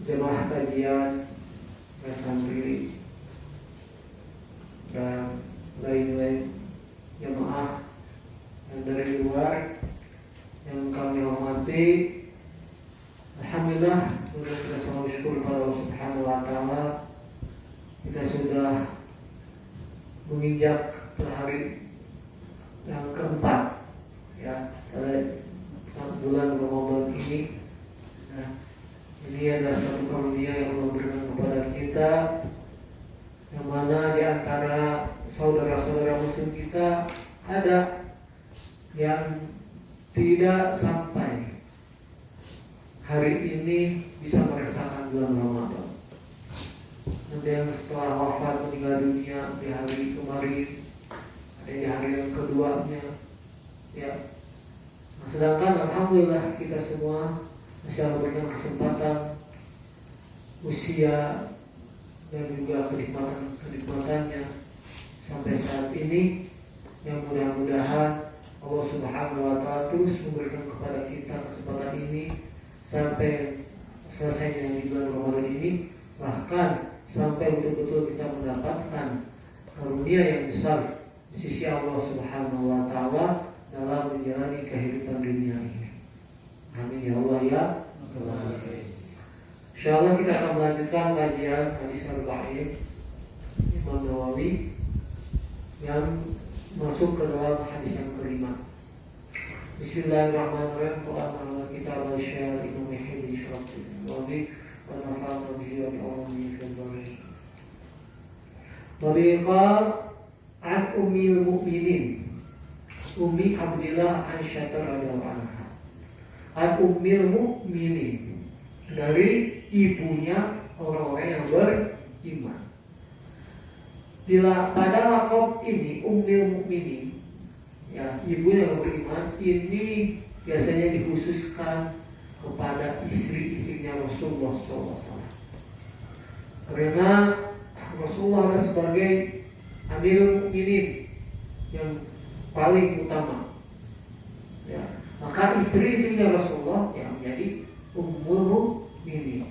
jemaah kajian, santri, dan lain-lain jemaah yang dari luar yang kami hormati. Alhamdulillah, kita semua bersyukur kepada Allah Subhanahu wa Ta'ala. Kita sudah menginjak ke hari yang keempat, ya, pada bulan Ramadan ini. Nah, ini adalah satu karunia yang Allah berikan kepada kita, yang mana di antara saudara-saudara Muslim kita ada yang tidak sampai hari ini bisa merasakan bulan Ramadan. Ada yang setelah wafat meninggal dunia di hari kemarin, ada di hari yang keduanya, ya. Nah, sedangkan alhamdulillah kita semua masih memberikan kesempatan usia dan juga kenikmatannya sampai saat ini, yang mudah-mudahan Allah Subhanahu wa Ta'ala terus memberikan kepada kita kesempatan ini sampai selesainya di bulan Ramadan ini, bahkan sampai betul-betul kita mendapatkan karunia yang besar di sisi Allah Subhanahu wa Ta'ala dalam menjalani kehidupan dunia ini. Amin ya Allah ya. Insyaallah kita akan melanjutkan kajian hadis Arba'in Imam Nawawi yang masuk ke dalam hadis yang kelima. Bismillahirrahmanirrahim. Qur'an kitab al-syar Imam Hibbi Syarati Nawawi wa nafa'ana bihi wa bi'ulumihi fil barin. Wabiqal an ummil mu'minin Ummi Abdillah Aisyah radhiyallahu anha. An ummil mu'minin, dari ibunya orang-orang yang beriman. Bila pada laqab ini ummil mu'minin, ya, ibu yang beriman, ini biasanya dikhususkan kepada istri-istrinya Rasulullah SAW. Karena Rasulullah sebagai Amirul Mukminin yang paling utama, ya, maka istri-istrinya Rasulullah yang menjadi ummul mukminin.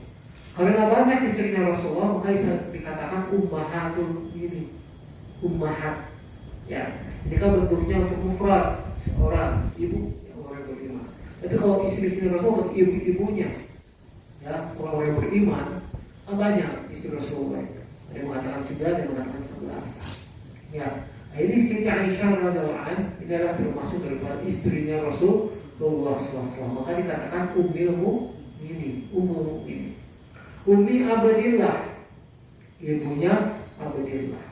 Karena banyak istrinya Rasulullah, maka bisa dikatakan ummahatul mukminin, ummahat. Ya, ini kan bentuknya untuk mufrad, seorang ibu yang orang beriman. Tapi kalau istri-istri Rasulullah, ibu-ibunya, ya, orang-orang yang beriman, banyak istri Rasulullah. Ada yang mengatakan 9, ada yang mengatakan 11. Ya, nah ini Siti Aisyah radhiyallahu anha, ini adalah termasuk daripada istrinya Rasulullah SAW. Maka dikatakan ummul mukminin, ummul mukminin. Ummi Abdillah, ibunya Abdillah.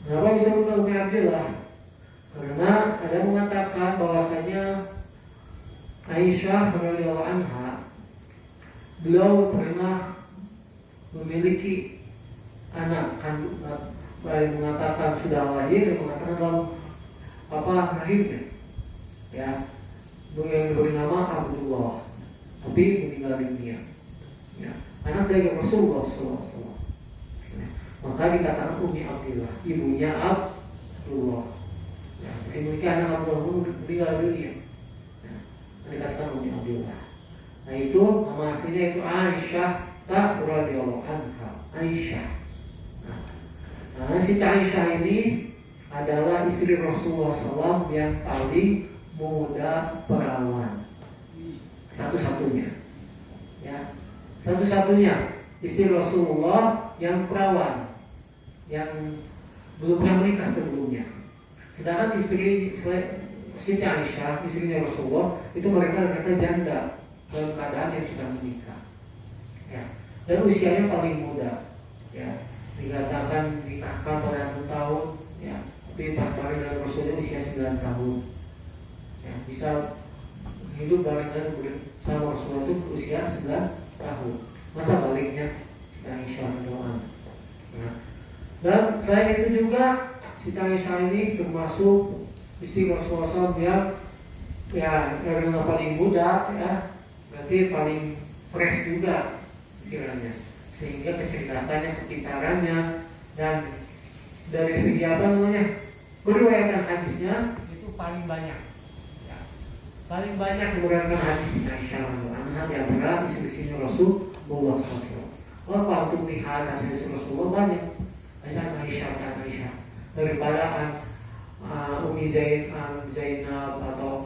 Kenapa bisa disebut Ummi Abdillah? Karena ada mengatakan bahwasanya Aisyah radhiyallahu anha, beliau pernah memiliki anak kandung, baik mengatakan sudah lahir, dan mengatakan dalam rahimnya, ya, yang diberi nama Abdullah, tapi meninggal dunia. Ya, anak dari Rasulullah SAW. Maka dikatakan Ummi Abdillah, ibunya Abdullah. Ya, memiliki anak Abdullah meninggal dunia. Ya, dikatakan Ummi Abdillah. Nah itu nama aslinya itu Aisyah radhiyallahu anha. Aisyah. Nah, Siti Aisyah ini adalah istri Rasulullah SAW yang paling muda perawan, satu-satunya, ya, satu-satunya istri Rasulullah yang perawan, yang belum pernah menikah sebelumnya. Sedangkan istri Siti Aisyah, istrinya Rasulullah, itu mereka janda dalam keadaan yang sudah menikah, ya, dan usianya paling muda, ya, dikatakan nikahkan pada 6 tahun, ya, tapi paling dengan Rasulullah usia 9 tahun, ya, bisa hidup bareng sama Rasulullah itu usia 9 tahun. Masa baliknya Siti Aisyah doang. Nah, dan selain itu juga Siti Aisyah ini termasuk istri Rasulullah SAW yang, ya, yang paling muda, ya, berarti paling fresh juga pikirannya, sehingga kecerdasannya, kepintarannya, dan dari segi apa namanya, meriwayatkan hadisnya itu paling banyak, ya, paling banyak meriwayatkan hadis Aisyah radhiyallahu anha di antara istri-istrinya Rasulullah Rasulullah SAW. Apa untuk lihat hasil Rasulullah banyak. Aisyah daripada Umi Zainab atau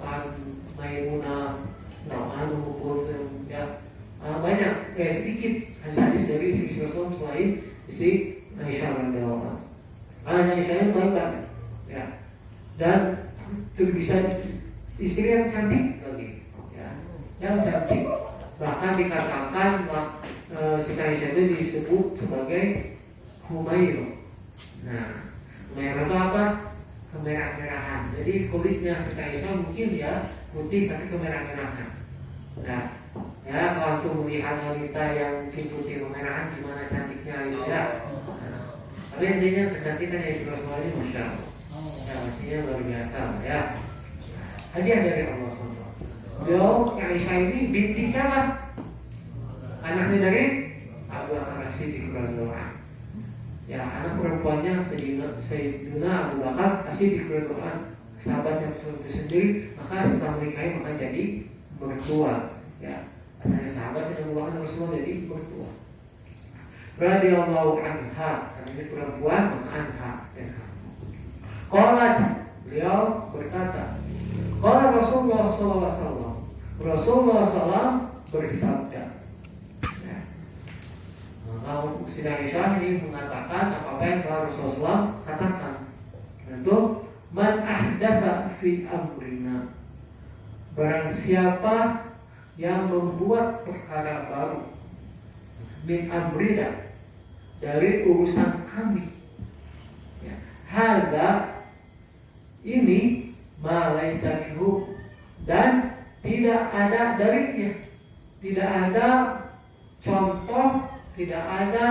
Maimunah, Anu Kulsum, ya banyak, sedikit hadis dari istri Rasulullah selain istri Aisyah radhiyallahu anha. Aisyah itu banyak, ya, dan itu bisa istri yang cantik lagi, ya, yang cantik. Bahkan dikatakan si Aisyah itu disebut sebagai Humairah. Nah, Humairah itu apa? Kemerah-merahan. Jadi kulitnya si Aisyah mungkin ya putih tapi kemerah-merahan. Nah, ya kalau untuk melihat wanita yang putih kemerahan gimana cantiknya gitu ya. Tapi intinya kecantikan ya istri Rasulullah ini masya Allah. Ya artinya luar biasa ya. Hadiah dari Allah SWT. Beliau Aisyah ini binti siapa? Anaknya dari Abu Bakar As-Siddiq radhiyallahu anhu. Ya, anak perempuannya Sayyidina Abu Bakar As-Siddiq radhiyallahu anhu, sahabatnya Rasulullah sendiri, maka setelah menikahi maka jadi mertua. Ya, asalnya sahabat Sayyidina Abu Bakar Rasulullah jadi mertua. Radhiyallahu anha, karena ini perempuan maka anha. Qalat, beliau berkata, qala Rasulullah sallallahu alaihi wasallam. Rasulullah SAW bersabda. Siti Aisyah ini mengatakan apa yang telah Rasulullah SAW katakan. Itu man ahdatsa fi amrina. Barang siapa yang membuat perkara baru min amrina, dari urusan kami. Ya. Hadza ini ma laisa minhu, dan tidak ada darinya. Tidak ada contoh, tidak ada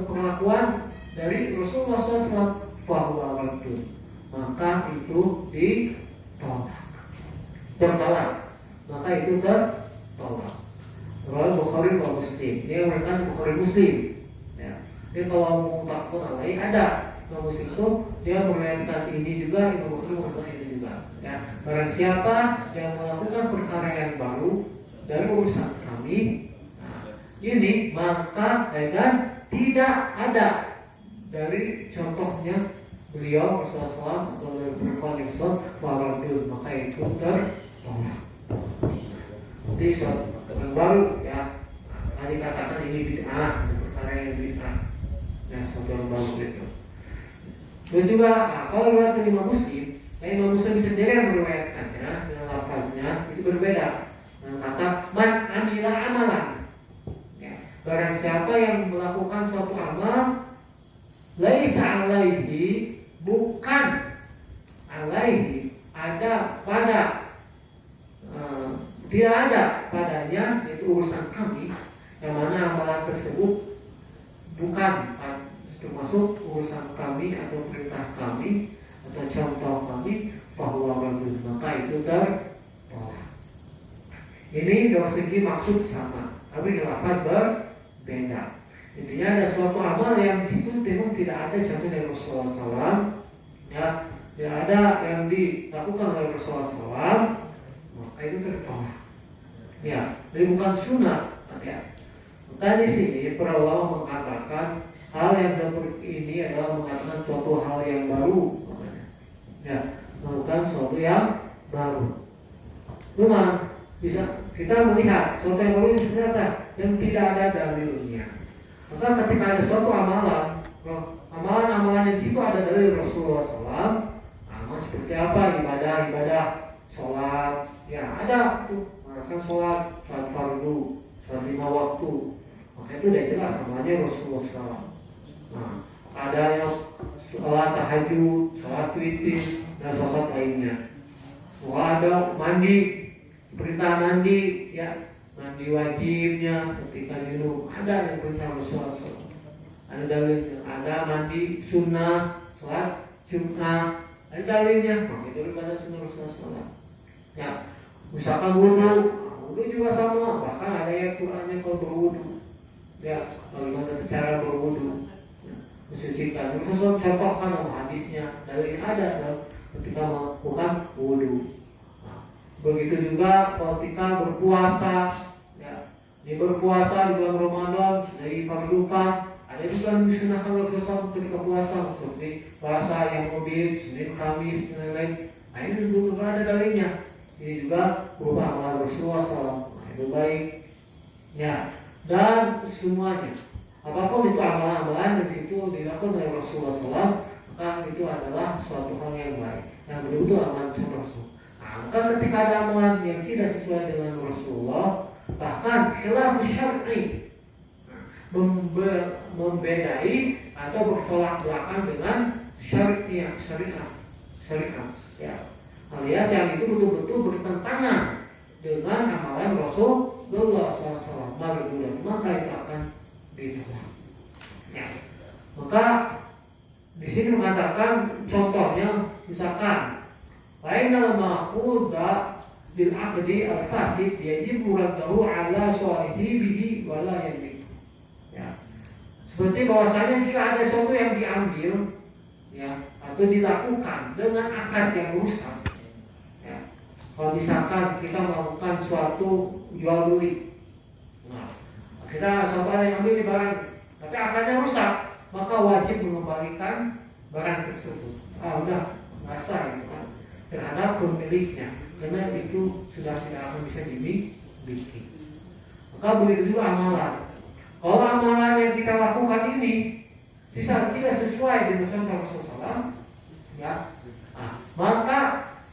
perlakuan dari Rasulullah SAW, fahuwa raddun, maka itu tertolak, maka itu tertolak. Riwayat Bukhari dan Muslim. Ini merupakan Bukhari Muslim. Ya. Ini kalau mengungkapkan alai ada. Imam Muslim itu dia meriwayatkan ini juga, Imam Bukhari meriwayatkan ini juga. Ya. Barang siapa yang melakukan perkara yang baru dari urusan kami, ini maka dan tidak ada dari contohnya beliau Rasulullah SAW atau dari perempuan yang waradul, maka itu tertolak. Jadi yang baru ya, tadi katakan ini bid'ah, perkara yang bid'ah, ya sesuatu yang baru itu. Terus juga kalau riwayat Imam Muslim, Imam Muslim sendiri yang meriwayatkannya dengan lafaznya itu berbeda. Kata man amila amalan, ya, barang siapa yang melakukan suatu amal laisa alaihi, bukan alaihi, ada pada tidak ada padanya, itu urusan kami, yang mana amalan tersebut bukan termasuk urusan kami atau perintah kami atau contoh kami, fahuwa raddun, maka itu tertolak. Ini dari segi maksud sama, tapi lafaz berbeda. Intinya ada suatu amal yang di situ memang tidak ada contoh dari Rasulullah SAW, ya, tidak ada yang dilakukan oleh Rasulullah SAW, maka itu tertolak. Ya, jadi bukan sunnah, ya. Maka di sini para ulama mengatakan hal yang seperti ini adalah mengatakan suatu hal yang baru, makanya. Ya, melakukan suatu yang baru. Cuma bisa kita melihat suatu yang baru ini ternyata yang tidak ada dalilnya. Maka ketika ada suatu amalan yang situ ada dari Rasulullah SAW, amal seperti apa, ibadah, sholat, ya ada tuh, melakukan sholat fardu, sholat 5 waktu, maka itu udah jelas namanya Rasulullah SAW. Nah, ada yang sholat tahajud, sholat witir, dan sholat lainnya. Ada mandi, perintah mandi, ya, mandi wajibnya ketika minum, ada yang perintah Rasulullah SAW. Ada dalilnya. Ada mandi sunnah, sholat Jumat, ada dalilnya. Maka itu daripada sunnah Rasulullah SAW. Ya, misalkan wudhu juga sama. Bahkan ada yang Qurannya kalau berwudhu, ya, bagaimana cara berwudhu, ya, mensucikan. Rasulullah contohkan hadisnya, dalilnya ada ketika melakukan wudhu. Begitu juga kalau kita berpuasa, ya, di berpuasa di bulan Ramadan dari fardukan, ada juga yang disunahkan oleh Rasul ketika puasa seperti puasa yang mubin, Senin, Kamis, dan lain-lain. Nah ini juga ada dalilnya. Ini juga berupa amalan Rasulullah SAW. Nah, itu baik. Ya, dan semuanya apapun itu amalan-amalan yang situ dilakukan oleh Rasulullah SAW, maka itu adalah suatu hal yang baik, yang betul-betul amalan Rasul. Nah, maka ketika ada amalan yang tidak sesuai dengan Rasulullah, bahkan khilafus syar'i, membedai atau bertolak belakang dengan syariat, ya, alias yang itu betul-betul bertentangan dengan amalan Rasulullah SAW, maka itu akan ditolak. Ya. Maka di sini mengatakan contohnya, misalkan lainal ma'khudha bil aqdi al fasid yajibu raddahu ala sahibihi wala yamlik. Ya. Seperti bahwasanya jika ada sesuatu yang diambil, ya, atau dilakukan dengan akad yang rusak, ya. Kalau misalkan kita melakukan suatu jual beli, nah, kita sampai yang ambil barang, tapi akadnya rusak, maka wajib mengembalikan barang tersebut. Udah masa gitu kan, terhadap pemiliknya, karena itu sudah tidak akan bisa dimiliki. Maka begitu juga amalan. Kalau amalan yang kita lakukan ini tidak sesuai dengan contoh Rasulullah, ya, maka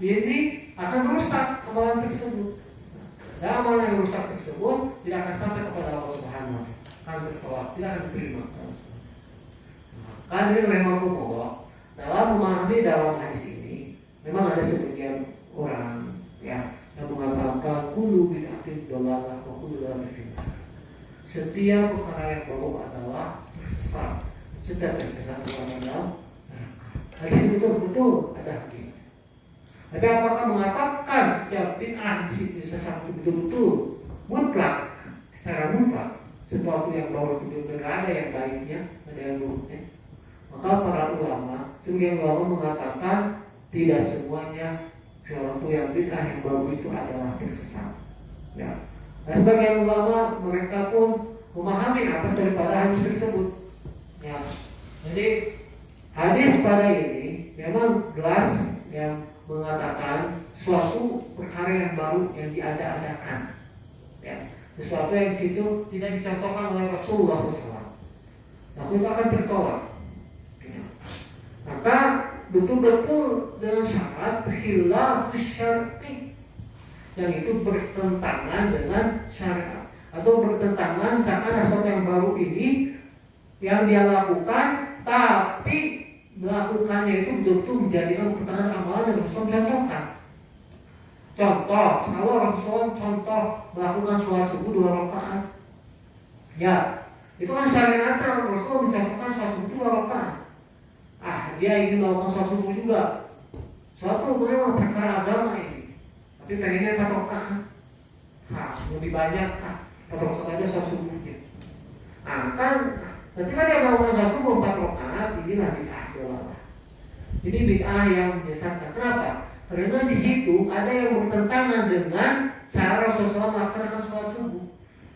ini akan merusak amalan tersebut. Dan amalan yang rusak tersebut tidak akan sampai kepada Allah Subhanahu wa Ta'ala, akan bertolak, tidak akan diterima. Hadirin rahimakumullah, dalam memahami dalam hadis ini, memang ada sebagian orang, ya, yang mengatakan kullu bid'atin dhalalah wa kullu dhalalatin finnar. Setiap perkara yang baru adalah tersesat, setiap tersesat adalah hadis betul-betul ada hadisnya. Tapi apakah mengatakan setiap bid'ah sesat itu betul-betul mutlak, secara mutlak, sesuatu yang baru itu tidak ada yang baiknya, ada yang buruknya? Maka para ulama, sebagian ulama mengatakan tidak semuanya sesuatu yang bid'ah yang baru itu adalah tersesat. Ya. Dan sebagian ulama mereka pun memahami atas daripada hadis tersebut. Ya. Jadi hadis pada ini memang jelas yang mengatakan suatu perkara yang baru yang diada-adakan. Ya. Sesuatu yang situ tidak dicontohkan oleh Rasulullah SAW. Nah, itu akan tertolak. Ya. Maka betul-betul dengan syarat khilafus syar'i, yang itu bertentangan dengan syariat atau bertentangan misalkan sesuatu yang baru ini yang dia lakukan, tapi melakukannya itu betul-betul menjadikan pertentangan amalan yang Rasul contohkan. Contoh, kalau Rasul contoh melakukan sholat subuh 2 rakaat, ya, itu kan syariatnya Rasul mencontohkan sholat subuh 2 rakaat. Dia ingin melakukan sholat subuh juga. Suatu memang perkara agama ini, tapi pengennya 4 rakaat. Lebih banyak 4 rakaat aja sholat subuhnya. Kan ketika dia melakukan sholat subuh 4 rakaat, inilah bid'ah. Ini bid'ah yang menyesatkan. Kenapa? Karena di situ ada yang bertentangan dengan cara Rasulullah melaksanakan sholat subuh.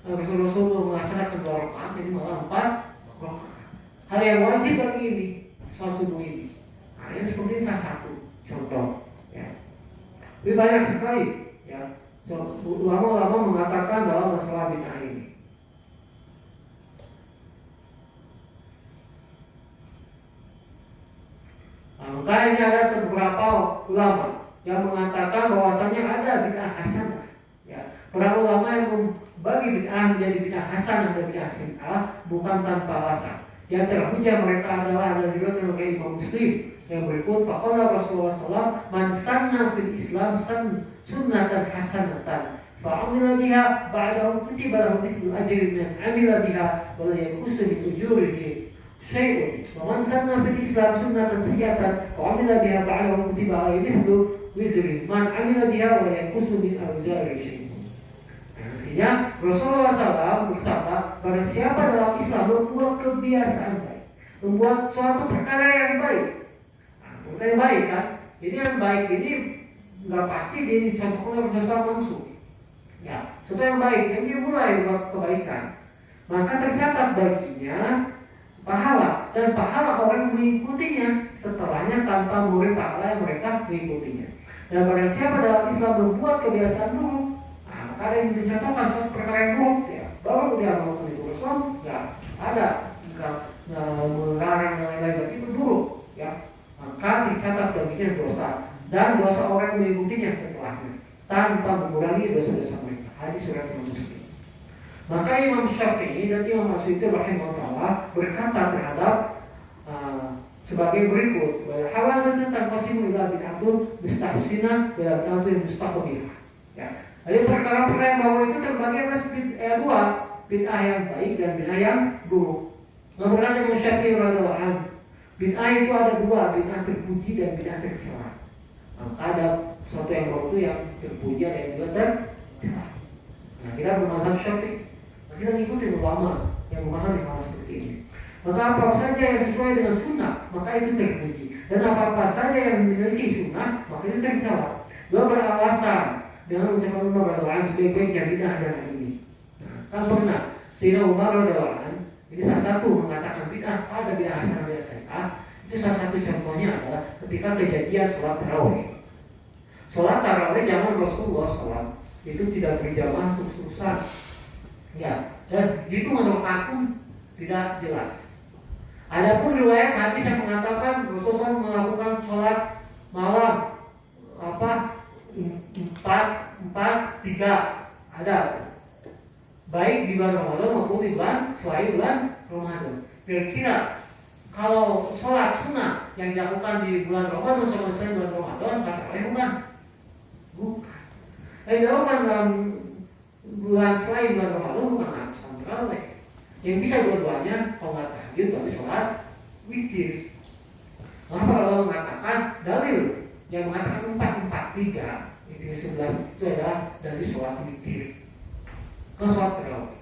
Rasulullah melaksanakan 2 rakaat, ini malah 4 rakaat. Hal yang wajib bagi ini sholat subuh ini. Ini seperti ini salah satu contoh. Ya. Lebih banyak sekali. Ya. Ulama-ulama mengatakan dalam masalah bid'ah ini. Maka ini ada beberapa ulama yang mengatakan bahwasanya ada bid'ah hasanah. Ya. Para ulama yang membagi bid'ah menjadi bid'ah hasanah dan bid'ah sayyi'ah bukan tanpa alasan. Yang terhujah mereka adalah dari riwayat oleh Imam Muslim yang berikut, faqala Rasulullah SAW, man sanna fil Islam sunnatan hasanatan fa'amila biha ba'dahu kutiba lahu mislu ajri man amila biha wa la yanqusu min ujurihi syai'un wa man sanna fil Islam sunnatan sayyi'atan fa'amila biha ba'dahu kutiba lahu mislu wizri man amila biha wa la yanqusu min awzari syai'un. Artinya Rasulullah SAW bersabda, barang siapa dalam Islam membuat kebiasaan baik, membuat suatu perkara yang baik, perkara yang baik kan, ini yang baik ini nggak pasti dia dicontohkan oleh dosa langsung. Ya, sesuatu yang baik yang dia mulai buat kebaikan, maka tercatat baginya pahala, dan pahala orang mengikutinya setelahnya tanpa murid pahala yang mereka mengikutinya. Dan barang siapa dalam Islam membuat kebiasaan buruk, maka ada yang dicontohkan suatu perkara yang buruk, ya, baru dia melakukan itu Islam, ya ada nggak melarang yang lain itu buruk, ya, maka dicatat baginya dosa dan dosa orang yang mengikutinya setelahnya tanpa mengurangi dosa-dosa mereka. Hadis riwayat Muslim. Maka Imam Syafi'i dan Imam Asy'ari rahimahullah berkata terhadap sebagai berikut: wal hawadits tanqasimu ila bid'atun mustahsinah wa bid'atun mustaqbihah. Ya. Jadi perkara-perkara yang baru itu terbagi atas dua, bid'ah yang baik dan bid'ah yang buruk. Berkata Imam Syafi'i radhiyallahu anhu, bid'ah itu ada dua, bid'ah terpuji dan bid'ah tercela. Maka ada sesuatu yang baru itu yang terpuji dan yang juga tercela. Nah, kita bermazhab Syafi'i. Kita ngikutin ulama yang memahami hal seperti ini. Maka apa saja yang sesuai dengan sunnah, maka itu terpuji. Dan apa saja yang menyelisih sunnah, maka itu tercela. Dua beralasan dengan ucapan Umar radhiyallahu anhu sebaik-baiknya bid'ah adalah ini. Nah, kan pernah Sayyidina Umar radhiyallahu anhu, ini salah satu mengatakan bid'ah, ada bid'ah hasanah bid'ah sayyi'ah. Itu salah satu contohnya adalah ketika kejadian sholat tarawih. Sholat tarawih zaman Rasulullah SAW itu tidak berjamaah khususan. Ya, dan itu menurut aku tidak jelas. Adapun riwayat hadis yang mengatakan Rasulullah melakukan sholat malam 4-3 ada, baik di bulan Ramadan maupun di bulan selain bulan Ramadan. Kira-kira kalau sholat sunnah yang dilakukan di bulan Ramadan sama selain bulan Ramadan, sholat tarawih bukan? Yang dilakukan dalam bulan selain bulan Ramadan bukan sholat tarawih. Yang bisa dua-duanya, kalau nggak tahajud berarti sholat witir. Maka kalau mengatakan dalil yang mengatakan 4-4-3 itu 11 itu adalah dari sholat witir ke sholat tarawih.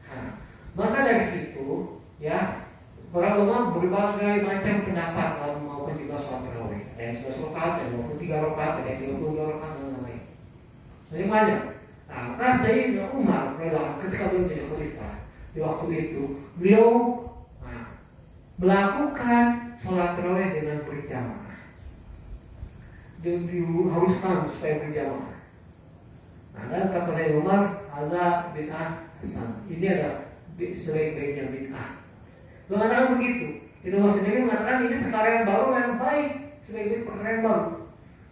Nah, maka dari situ ya para ulama berbagai macam pendapat kalau mau juga sholat tarawih. Ada yang 11 rakaat, ada yang 23 rakaat, ada yang 22 rakaat dan lain-lain. Jadi banyak. Nah, maka Sayyidina Umar ketika beliau menjadi khalifah di waktu itu beliau melakukan sholat tarawih dengan berjamaah. Diharuskan supaya berjamaah. Nah, dan kata Sayyidina Umar, ada bid'ah hasan. Ini adalah sebaik-baiknya bid'ah. Mengatakan begitu. Itu sendiri mengatakan ini perkara yang baru yang baik, sebaik-baik perkara yang baru.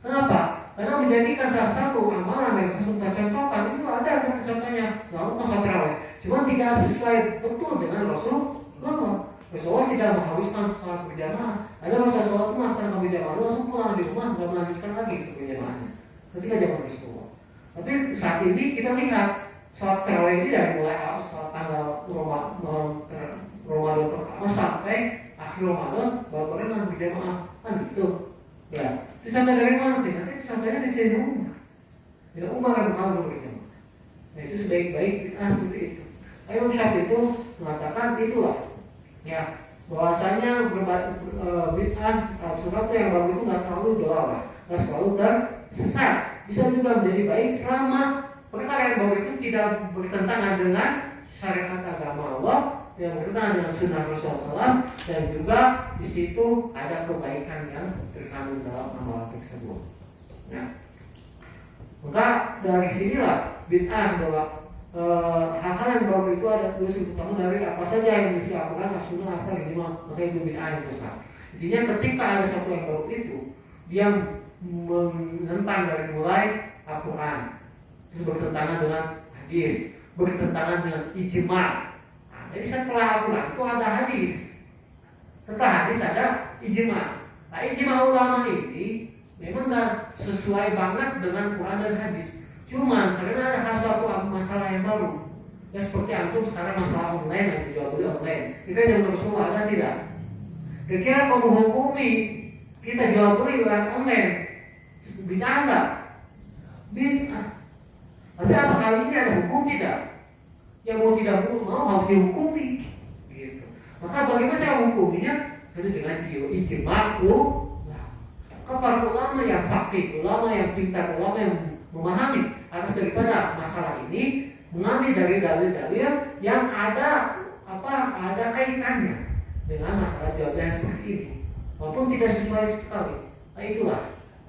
Kenapa? Karena menjadikan salah satu amalan yang harus kita contohkan itu ada contohnya, melakukan sholat tarawih. Cuma tidak sesuai betul dengan Rasulullah. Rasulullah tidak mengharuskan sholat berjamaah. Ada Rasulullah sholat itu melaksanakan berjamaah, langsung pulang di rumah tidak melanjutkan lagi berjamaahnya. Ketika zaman Rasulullah. Tapi saat ini kita lihat sholat tarawih ini dari mulai sholat tanggal Ramadan pertama sampai akhir Ramadan baru dengan berjamaah kan gitu. Ya, itu contoh dari mana? Nanti itu contohnya di Sayyidina Umar. Sayyidina Umar yang berjamaah. Nah itu sebaik-baik bid'ah seperti itu. Imam Syafi'i itu mengatakan itulah ya bahwasanya bid'ah sesuatu yang baru itu nggak selalu dolalah, nggak selalu tersesat. Bisa juga menjadi baik selama perkara yang baru itu tidak bertentangan dengan syariat agama Allah, yang bertentangan dengan sunnah Rasulullah SAW, dan juga di situ ada kebaikan yang terkandung dalam amalan tersebut. Nah, maka dari sinilah bid'ah adalah hal-hal yang baru itu ada dua sudut utama dari apa saja yang mesti dilakukan sunnah asal ijma, maka itu bid'ah yang besar. Intinya ketika ada sesuatu yang baru itu dia menentang dari mulai Al-Quran, terus bertentangan dengan hadis, bertentangan dengan ijma. Nah, jadi setelah Al-Quran itu ada hadis, setelah hadis ada ijma. Nah, ijma ulama ini memang tidak sesuai banget dengan Quran dan hadis. Cuma karena ada suatu masalah yang baru, ya seperti antum sekarang masalah online yang dijual beli online. Kita yang Rasulullah ada tidak? Kira-kira kalau menghukumi kita jual beli lewat online, bid'ah enggak? Bid'ah. Tapi apa kali ini ada hukum tidak? Yang mau tidak mau harus dihukumi. Gitu. Maka bagaimana cara hukuminya? Jadi dengan ijma. para ulama yang faqih, ulama yang pintar, ulama yang memahami atas daripada masalah ini, mengambil dari dalil-dalil yang ada kaitannya dengan masalah jawabnya seperti ini, walaupun tidak sesuai sekali. Nah itulah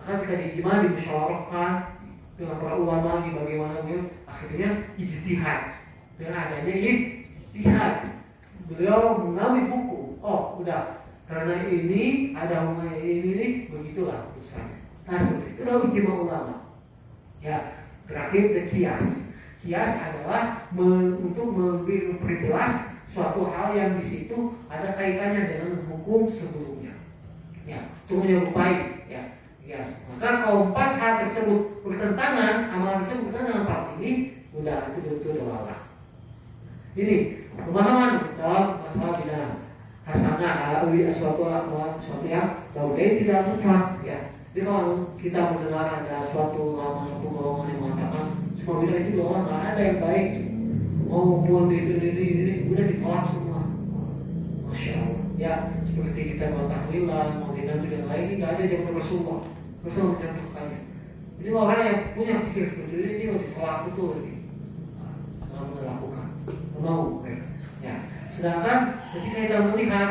akan jika diijma, dimusyawarahkan dengan para ulama di bagaimana akhirnya ijtihad. Dengan adanya ijtihad, beliau mengambil buku. Oh, udah karena ini ada hubungannya ini, begitulah misalnya. Nah seperti itu adalah ijma ulama. Ya, terakhir ke kias. Kias adalah untuk memperjelas suatu hal yang di situ ada kaitannya dengan hukum sebelumnya. Ya, untuk menyerupai. Ya, maka kalau 4 hal tersebut bertentangan, amalan tersebut bertentangan dengan 4 ini, udah itu betul-betul adalah. Ini pemahaman dalam masalah bid'ah hasanah, suatu yang baik tidak mutlak. Ya, jadi kalau kita mendengar ada suatu golongan yang mengatakan semua bid'ah itu doang, nggak ada yang baik, maupun ini udah ditolak semua. Masya Allah. Ya, seperti kita mau tahlilan, mau dinamil dan lain, ini nggak ada zaman Rasulullah. Rasulullah mencontohkannya. Jadi orang yang punya pikir seperti ini mau ditolak betul ini, nggak mau melakukan, mau. Ya, sedangkan ketika kita melihat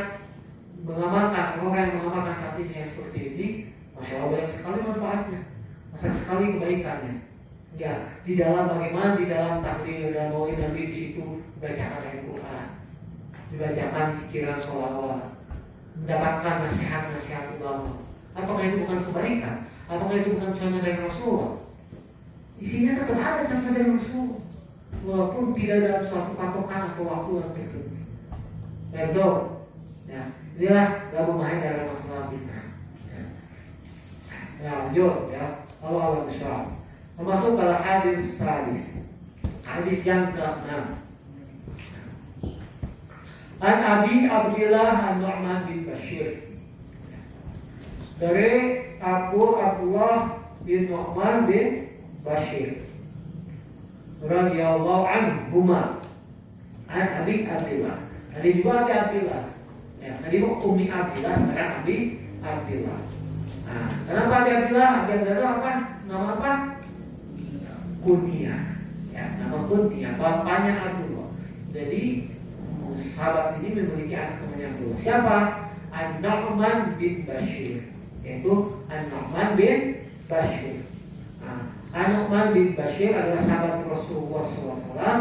mengamalkan orang yang mengamalkan saat ini yang seperti ini, masya Allah banyak sekali manfaatnya, banyak sekali kebaikannya. Ya, di dalam bagaimana di dalam tahlil dan maulid Nabi di situ dibacakan ayat Quran, dibacakan zikiran sholawat, mendapatkan nasihat-nasihat ulama. Apakah itu bukan kebaikan? Apakah itu bukan contoh dari Rasulullah? Isinya tetap ada contoh dari Rasulullah, walaupun tidak dalam suatu patokan atau waktu yang tertentu. Ya, inilah dalam memahami dalam masalah bid'ah. Ya, lanjut ya. Allah besar. Termasuk pada hadis sadis. Hadis yang ke-6. An Abi Abdillah An-Nu'man bin Bashir. Dari Abu Abdullah bin Nu'man bin Bashir radhiyallahu anhuma. An Abi Abdillah. Tadi juga Abi Abdillah. Ya, tadi Ummi Abdillah, sekarang Abi Abdillah. Nah, kenapa Abi Abdillah? Abi Abdillah apa? Nama apa? Kunyah. Ya, nama kunyah. Bapaknya Abdullah. Jadi sahabat ini memiliki anak namanya Abdullah. Siapa? An-Nu'man bin Bashir. Yaitu An-Nu'man bin Bashir. An-Nu'man bin Bashir adalah sahabat Rasulullah SAW.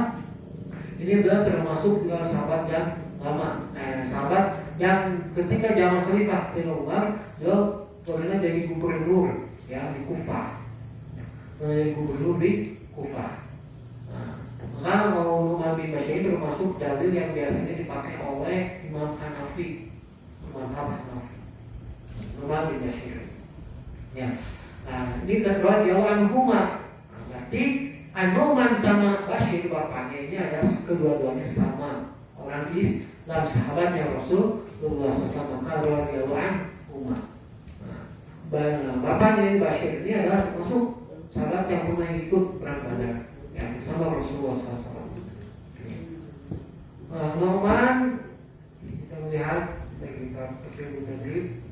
Ini beliau termasuk juga sahabat yang lama, sahabat yang ketika zaman Khalifah Umar, beliau pernah jadi gubernur ya di Kufah. Menjadi gubernur di Kufah. Maka An-Nu'man bin Bashir termasuk dalil yang biasanya dipakai oleh Imam Hanafi, Imam Hanafi. Nu'man bin Bashir. Ya. Nah, ini kedua dia anhuma. Berarti An-Nu'man sama Bashir bapaknya ini adalah kedua-duanya sama orang Islam, sahabatnya Rasulullah SAW. Maka dia anhuma. Nah, bapaknya ini Bashir ini adalah termasuk sahabat yang pernah ikut perang Badar ya bersama Rasulullah SAW. Nu'man kita melihat dari kitab Taqribun Nadhir.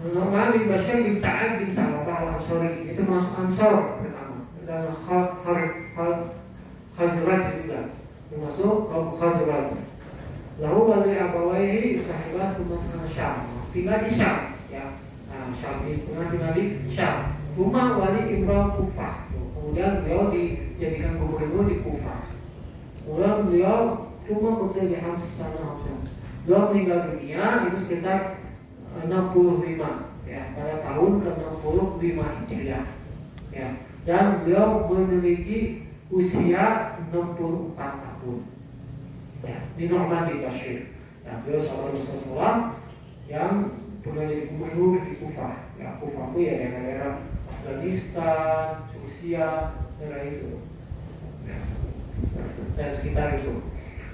Nu'man bin Bashir bin Sa'ad bin Sa'labah al-Ansari itu masuk Ansar pertama dan Khazraj juga termasuk kaum Khazraj. Lalu wali abawaihi sahibat rumah Syam, tinggal di Syam ya. Nah, Syam ini pernah tinggal di Syam. Rumah wali Imran Kufah. Kemudian beliau dijadikan gubernur di Kufah. Kemudian beliau cuma betul di Hamzah. Beliau meninggal dunia itu sekitar 65 ya, pada tahun ke-65 Hijriah ya. Dan beliau memiliki usia 64 tahun ya, di Nu'man bin Bashir ya. Beliau sahabat Rasulullah yang pernah jadi gubernur di Kufah ya. Kufah itu ya daerah Afghanistan, Rusia, daerah itu ya, dan sekitar itu.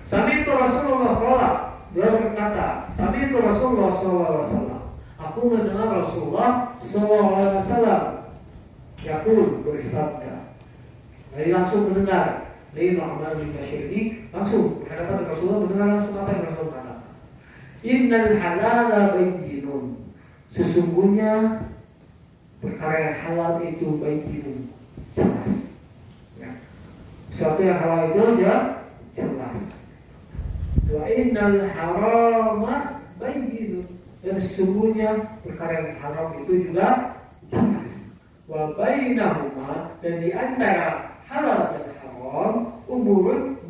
Sami'tu Rasulullah qala, beliau berkata, Sami'tu Rasulullah SAW, aku mendengar Rasulullah SAW yaqul, bersabda. Jadi langsung mendengar. Dari Nu'man bin Bashir ini langsung berhadapan dengan Rasulullah, mendengar langsung apa yang Rasulullah katakan. Innal halala bayyinun. Sesungguhnya perkara yang halal itu bayyinun, jelas. Ya. Sesuatu yang halal itu dia jelas. Wa innal harama bayyinun. Dan sesungguhnya perkara yang haram itu juga jelas. Wa bainahuma, dan di antara halal dan haram umurun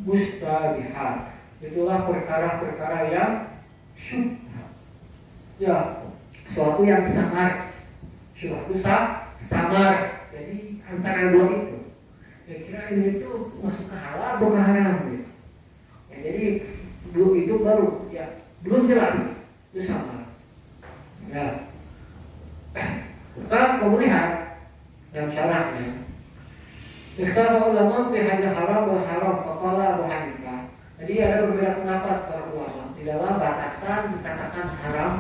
mustabihat. Itulah perkara-perkara yang syubhat. Ya, sesuatu yang samar. Suatu samar. Jadi antara dua itu. Kira-kira ini itu masuk ke halal atau ke haram gitu. Ya, jadi belum itu baru ya belum jelas, itu samar. Ya. Sekarang kamu lihat yang salahnya. Sekarang ulama fi hadal haram wal haram faqala Abu Hanifah. Jadi ada beberapa pendapat para ulama di dalam batasan dikatakan haram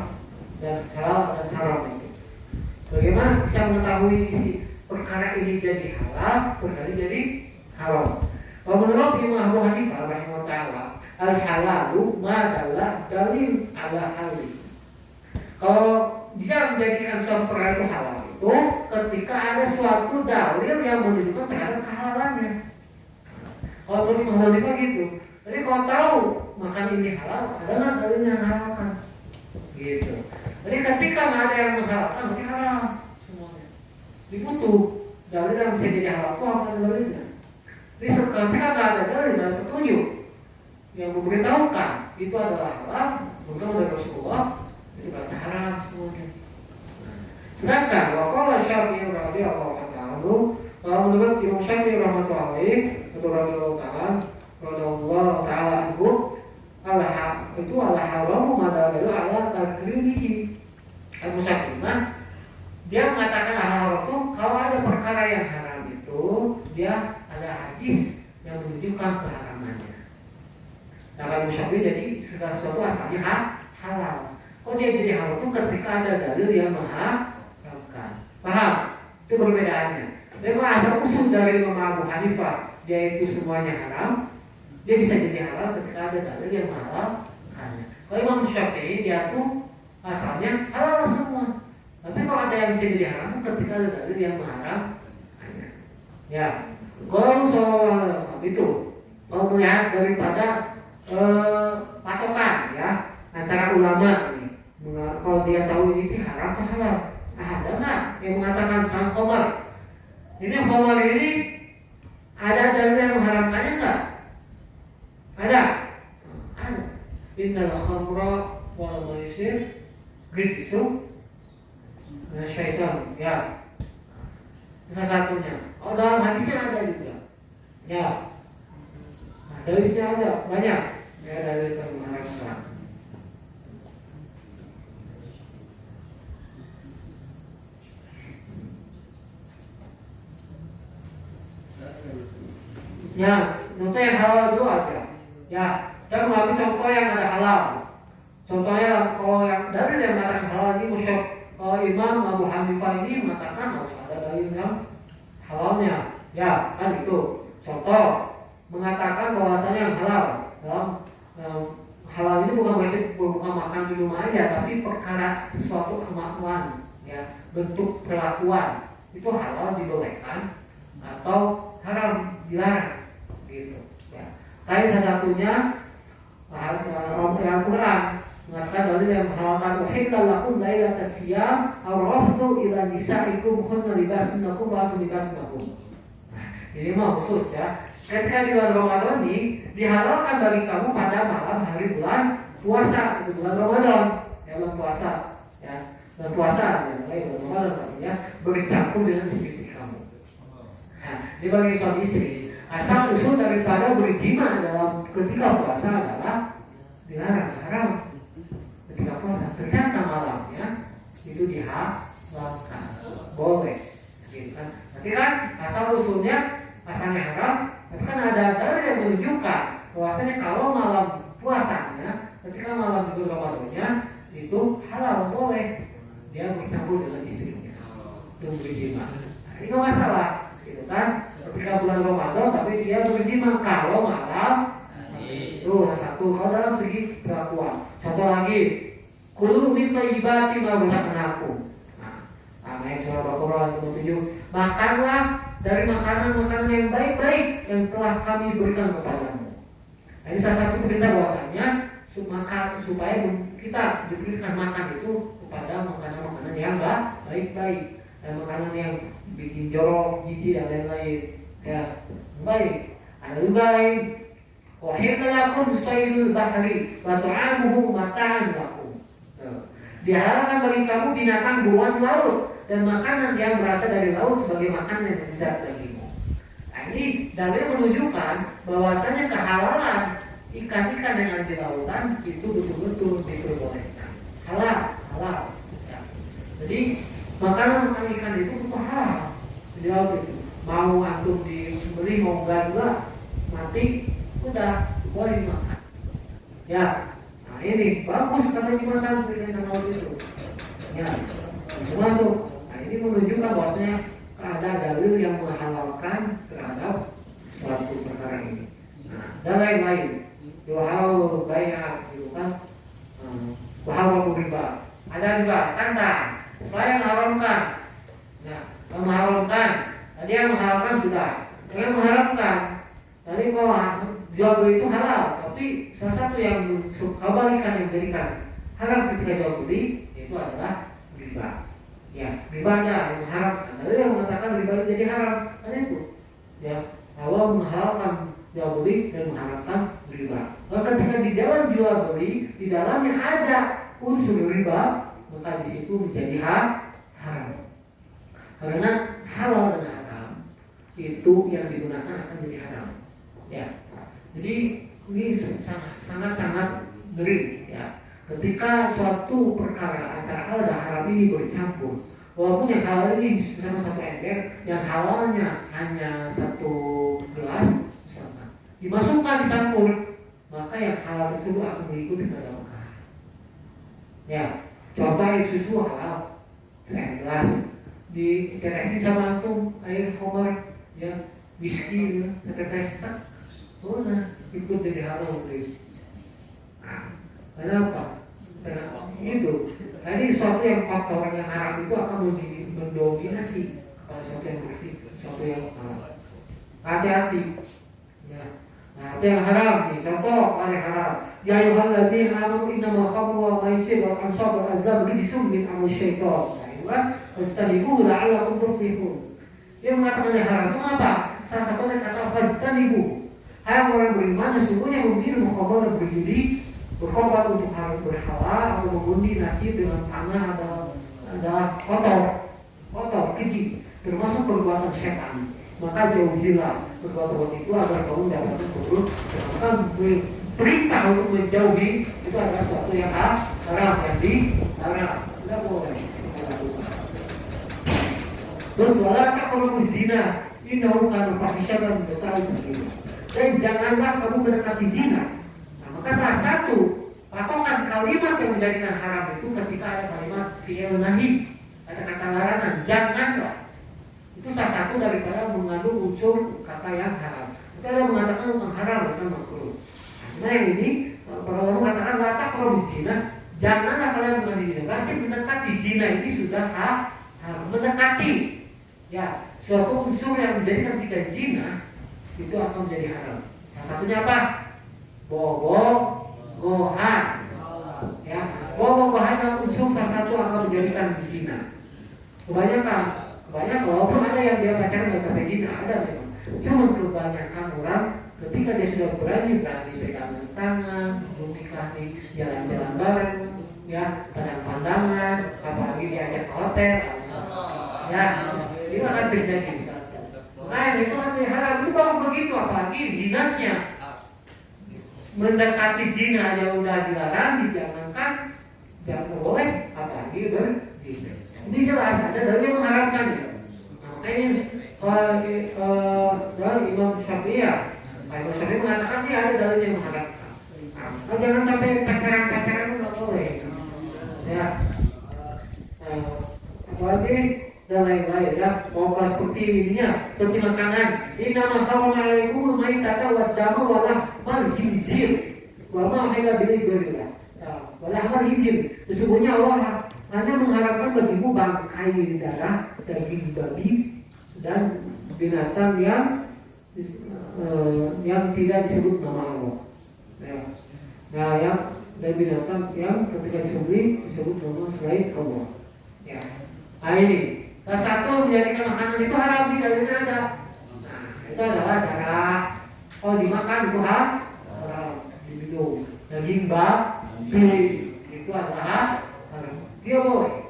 dan halal dan haram itu. Bagaimana bisa mengetahui si perkara ini jadi halal, perkara ini jadi haram? Kalau menurut Imam Abu Hanifah rahimahullah taala, al halalu ma dalil ala halil. Kalau bisa menjadikan suatu perkara itu halal itu ketika ada suatu dalil yang menunjukkan terhadap kehalalannya. Kalau menurut Imam Abu Hanifah gitu. Jadi kalau tahu makan ini halal, adalah dalilnya yang halalkan. Gitu. Jadi ketika nggak ada yang menghalalkan, berarti halal semuanya. Dibutuh dalil yang bisa jadi halal itu apa dalilnya? Jadi ketika nggak ada dalil dan petunjuk yang memberitahukan itu adalah halal, bukan dari Rasulullah, itu berarti haram semuanya. Sedangkan waqala Syafi'i radhiyallahu anhu, kalau menurut Imam Syafi'i rahmatullahi taala, Allah taala anhu, itu haramu madalalu ala takrimihi. Al-Musafimah dia mengatakan haram itu kalau ada perkara yang haram itu dia ada hadis yang menunjukkan keharamannya. Nah kalau Musafir jadi segala sesuatu asalnya halal. Kok dia jadi haram itu ketika ada dalil yang mengharamkan. Paham? Itu perbedaannya. Jadi kalau asal usul dari Imam Abu Hanifah dia itu semuanya haram, dia bisa jadi halal ketika ada dalil yang menghalalkannya. Kalau Imam Syafi'i dia tuh asalnya halal semua. Tapi kalau ada yang bisa jadi haram ketika ada dalil yang mengharamkannya. Ya, kalau soal itu, kalau melihat daripada patokan ya antara ulama ini, kalau dia tahu ini haram atau halal, ada nggak yang mengatakan sang khamar? Ini khamar ini ada dalil yang mengharamkannya nggak? Ada. Innal khamra wal maisir rijsun min syaitan. Ya. Salah satunya. Oh, dalam hadisnya ada juga. Ya. Nah, hadisnya ada banyak. Ya, dalil yang mengharamkan. Ya, contoh yang halal dulu aja. Ya, kita mengambil contoh yang ada halal. Contohnya kalau yang dalil yang mengatakan halal ini musyaf Imam Abu Hanifah ini mengatakan harus ada dalil yang halalnya. Ya, kan itu. Contoh mengatakan bahwasanya yang halal dalam halal ini bukan berarti bukan makan di rumah aja, tapi perkara sesuatu kemampuan, ya, bentuk perlakuan itu halal dibolehkan atau haram dilarang. Gitu, ya. Tadi salah satunya Al-Quran mengatakan dalil yang menghalalkan uhilla lakum lailatas siyam ar-rafdu ila nisaikum hunna libasun lakum wa antum libasun lakum. Nah, ini mah khusus ya. Ketika di bulan Ramadan ini dihalalkan bagi kamu pada malam hari bulan puasa, itu bulan Ramadan, ya bulan puasa, ya bulan puasa, yang lain bulan Ramadan maksudnya bercampur dengan istri-istri kamu. Nah, ini bagi suami istri. Asal usul daripada berjima dalam ketika puasa adalah dilarang, haram ketika puasa. Ternyata malamnya itu dihalalkan, boleh, gitu kan? Tapi kan asal usulnya asalnya haram, tapi kan ada dalil yang menunjukkan bahwasanya kalau malam puasanya, ketika malam itu Ramadannya itu halal, boleh dia bercampur dengan istrinya, itu berjima. Nah, ini nggak masalah, gitu kan? Ketika bulan Ramadan tapi dia berjima kalau malam itu satu kalau dalam segi perlakuan. Contoh lagi, kulu min thayyibati ma razaqnakum. Nah, ayat surah Baqarah 57. Makanlah dari makanan-makanan yang baik-baik yang telah kami berikan kepadamu. Nah, ini salah satu perintah bahwasanya supaya kita diberikan makan itu kepada makanan-makanan yang baik-baik, dan makanan yang bikin jorok, jijik dan lain-lain. Ya, baik. Ada juga lain. Wahilla lakum saydul bahri wa ta'amuhu mata'an lakum. Dihalalkan bagi kamu binatang buruan laut dan makanan yang berasal dari laut sebagai makanan yang lezat bagimu. Nah, ini dalil menunjukkan bahwasanya kehalalan ikan-ikan yang ada di lautan itu betul-betul diperbolehkan. Halal. Ya. Jadi makanan ikan itu halal di laut itu. Mau antum disembelih mau enggak juga mati udah boleh dimakan. Ya, nah ini bagus kalau dimakan ikan laut itu. Ya, termasuk. Nah ini menunjukkan bahwasanya ada dalil yang menghalalkan terhadap suatu perkara ini. Nah, dan lain-lain. Dua hal bayar gitu kan. Bahwa riba. Ada juga tanda saya mengharamkan. Nah, mengharamkan. Tadi yang menghalalkan sudah. Dengan mengharamkan. Tadi bahwa jual beli itu halal, tapi salah satu yang kebalikan yang diberikan haram ketika jual beli itu adalah riba. Ya, riba ada yang mengharamkan. Ada yang mengatakan riba jadi haram, ada itu. Ya, Allah menghalalkan jual beli dan mengharamkan riba. Lalu ketika di dalam jual beli di dalamnya ada unsur riba, maka di situ menjadi haram. Karena halal dan haram itu yang digunakan akan jadi haram. Ya. Jadi ini sangat-sangat ngeri ya. Ketika suatu perkara antara halal dan haram ini bercampur, walaupun yang halal ini sama-sama ember, yang halalnya hanya satu gelas misalkan, dimasukkan dicampur, maka yang halal tersebut akan mengikuti pada perkara. Ya, contoh air susu halal, saya gelas, ditetesin sama antum air homer, ya, whisky, ya, tetes tak. Oh, nah, ikut jadi halal guys. Nah, kenapa? Karena itu. Tadi sesuatu yang kotor yang haram itu akan mendominasi kepada sesuatu yang bersih, sesuatu yang halal. Hati-hati. Ya. Nah, itu yang haram nih. Contoh hari haram. Ya ayyuhalladzina amanu innamal khamru wal maisir wal ansab wal azlam rijsun min amal syaitan. Nah, itu kan fastanibuhu la'allakum tuflihun. Dia mengatakan yang haram itu apa? Salah satunya kata fastanibuhu. Hai orang beriman, sesungguhnya meminum khamr dan berjudi, berkorban untuk hal berhala atau mengundi nasib dengan tanah adalah kotor, keji, termasuk perbuatan setan. Maka jauhilah perbuatan itu agar kamu dapat turun. Maka perintah untuk menjauhi itu adalah sesuatu yang haram, yang dilarang. Tidak boleh. Terus wala taqrabu zina, innahu kana fahisyatan besar sekali. Dan janganlah kamu mendekati zina. Nah, maka salah satu patokan kalimat yang menjadikan haram itu ketika ada kalimat fi'il nahi, ada kata larangan, janganlah. Itu salah satu daripada mengandung unsur kata yang haram. Itu ada mengatakan bukan haram, bukan makruh. Nah yang ini para ulama mengatakan la taqrabu zina, janganlah kalian mendekati zina. Berarti mendekati zina ini sudah haram. Mendekati, ya, suatu unsur yang menjadikan tidak zina itu akan menjadi haram. Salah satunya apa? Bohongan. Ya, bohongan adalah unsur salah satu akan menjadikan zina. Kebanyakan walaupun ada yang dia pacaran dengan sampai zina, ada memang. Cuma kebanyakan orang ketika dia sudah berani pegangan tangan, menikah di jalan-jalan bareng, ya, pandang-pandangan, apalagi diajak ke hotel, ya, itu akan terjadi. Nah, itu kan haram. Itu baru begitu, apalagi zinanya. Mendekati zina aja udah dilarang, dijangankan, jangan boleh, apalagi berzina. Ini jelas ada dari yang mengharamkannya. Makanya dari Imam Syafi'i, Imam Syafi'i mengatakan dia ada dari yang mengharamkan. Nah, jangan sampai pacaran nggak boleh. Ya, apalagi dan lain-lain ya, mau seperti ininya, seperti makanan. Innama harrama alaikumul maitata wad dama wa lahmal khinzir Wa ma uhilla bihi ghairillah. Wala amal hijir. Sesungguhnya Allah hanya mengharapkan bagimu bangkai darah, daging babi dan binatang yang tidak disebut nama Allah. Ya. Nah, yang dan binatang yang ketika disebut nama selain Allah. Ya. Nah ini, salah satu menjadikan makanan itu haram di dalamnya ada. Nah, itu adalah darah. Oh, dimakan itu haram, diminum. Daging babi itu adalah haram. Dia boleh.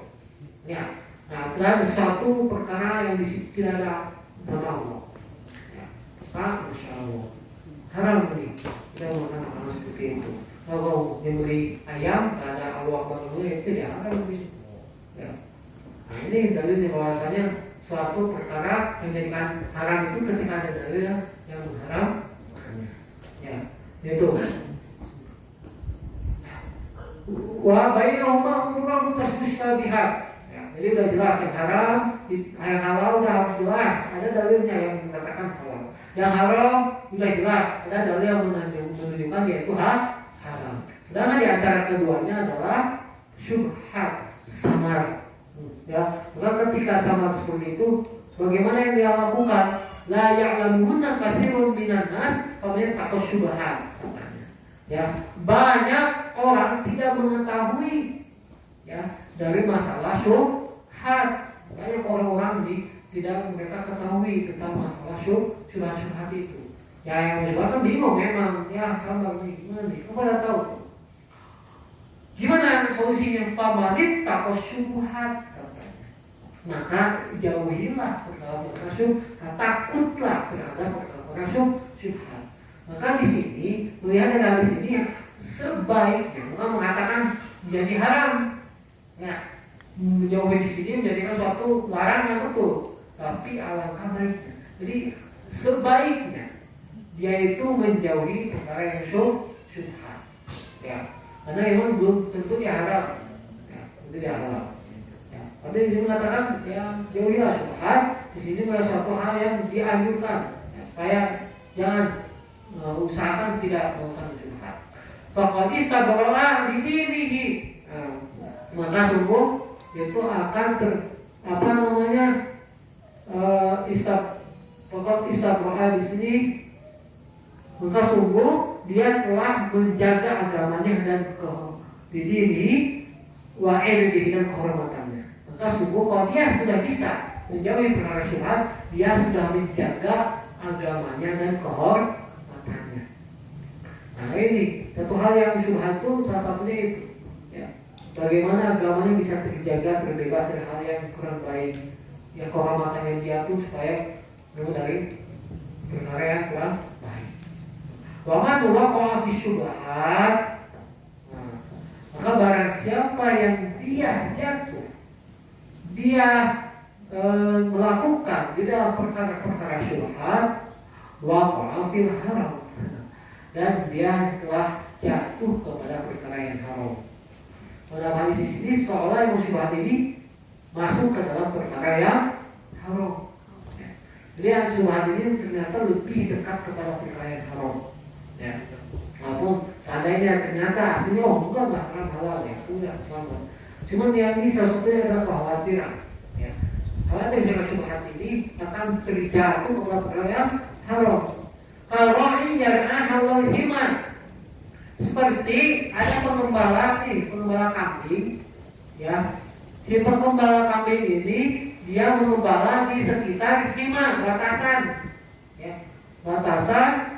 Ya. Nah, dan suatu perkara yang tidak ada nama Allah. Ya. Pak, Masya Allah. Haram ini. Kita makan makanan seperti itu. Kalau membeli ayam, ada Allah Akbar itu ya haram ini. Ya. Nah, ini dalilnya bahwasanya suatu perkara yang menjadikan haram itu ketika ada dalil yang haram. Ya, itu. Wa bainahuma umurun mutasyabihat. Ya, jadi udah jelas yang haram, yang halal udah harus jelas. Ada dalilnya yang mengatakan halal. Yang haram udah jelas. Ada dalil yang menunjukkan yaitu haram. Sedangkan di antara keduanya adalah syubhat, samar. Ya, maka ketika samar seperti itu, bagaimana yang dia lakukan? La ya'lamuhunna katsirun minan nas faman taqasyubahat. Ya, banyak orang tidak mengetahui ya dari masalah syubhat. Banyak orang-orang tidak mereka ketahui tentang masalah syubhat itu. Ya, yang syubhat kan bingung memang. Ya, sabar nih, gimana nih? Kamu pada tahu? Gimana solusinya? Famanit taqasyubahat. Maka jauhilah perkara-perkara syubhat, takutlah terhadap perkara-perkara syubhat. Maka di sini melihat dari hadis ini yang sebaiknya Allah mengatakan menjadi haram. Ya, menjauhi di sini menjadikan suatu larangan yang betul, tapi alangkah baiknya. Jadi sebaiknya dia itu menjauhi perkara yang syubhat. Ya, karena memang belum tentu dia halal. Ya, tentu dia halal. Tapi di sini mengatakan ya jauhilah syubhat. Di sini adalah suatu hal yang dianjurkan ya, supaya jangan usahakan tidak melakukan syubhat. Faqad istabara li dinihi. Maka sungguh itu akan faqad istabara di sini. Maka sungguh dia telah menjaga agamanya dan dirihi wa irdihi dan kehormatannya. Maka sungguh kalau dia sudah bisa menjauhi perkara syubhat, dia sudah menjaga agamanya dan kehormatannya. Nah ini satu hal yang syubhat itu salah satunya itu. Ya, bagaimana agamanya bisa terjaga, terbebas dari hal yang kurang baik. Ya, kehormatannya dia pun supaya dari perkara yang kurang baik. Wa man waqa'a fi syubhat. Maka barang siapa yang dia jatuh, dia melakukan di dalam perkara-perkara syubhat, waqa'a fil haram, dan dia telah jatuh kepada perkara yang haram. Pada hadis ini seolah yang syubhat ini masuk ke dalam perkara yang haram. Jadi yang syubhat ini ternyata lebih dekat kepada perkara yang haram. Ya, walaupun seandainya ternyata aslinya enggak akan halal ya, udah selamat. Cuman yang ini salah satunya adalah kekhawatiran. Ya, khawatir jika syubhat ini akan terjatuh kepada perkara yang haram. Kalau ini yar'ah halal himan, seperti ada pengembala kambing, ya. Si pengembala kambing ini dia mengembala di sekitar himan, batasan, ya, batasan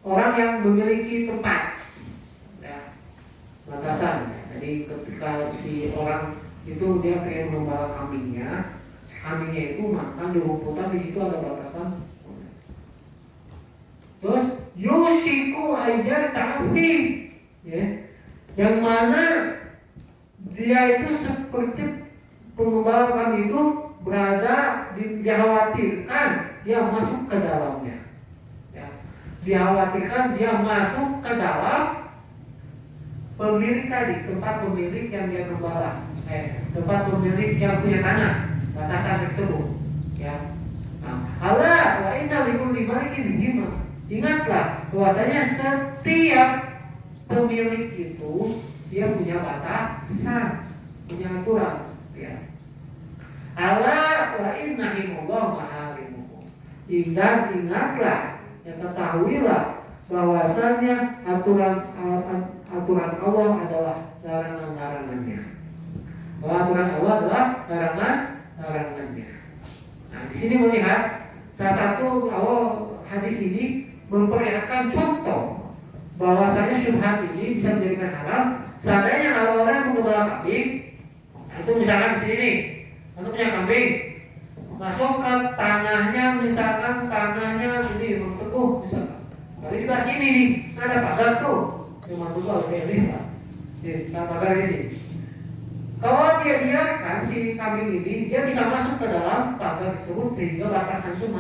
orang yang memiliki tempat, ya, batasan. Jadi ketika si orang itu dia pengen mengembala kambingnya, si kambingnya itu makan di rumputan, di situ ada batasan. Terus yushiku ajar ta'fi, ya, yang mana dia itu seperti pengembala kambing itu berada dikhawatirkan dia masuk ke dalamnya. Dikhawatirkan dia masuk ke dalam pemilik tadi, tempat pemilik yang dia gembala, tempat pemilik yang punya tanah, batasan tersebut. Ya, nah, Allah wa inna likulli malikin himah. Ingatlah bahwasanya setiap pemilik itu dia punya batasan, punya aturan. Ya. Ala wa innahimullah maharimuhu. Ingatlah, ya ketahuilah bahwasannya aturan Allah adalah larangan-larangannya. Bahwa aturan Allah adalah larangan-larangannya. Nah, di sini melihat salah satu hadis ini memperlihatkan contoh bahwasanya syubhat ini bisa menjadikan haram. Seandainya kalau orang yang menggembala kambing, nah itu misalkan di sini nih, anda punya kambing, masuk ke tanahnya, misalkan tanahnya ini teguh, misalkan. Lalu di bawah sini nih ada pagar tuh, cuma tuh kalau elis lah, pagar ini. Kalau dia biarkan si kambing ini, dia bisa masuk ke dalam pagar tersebut sehingga batasan itu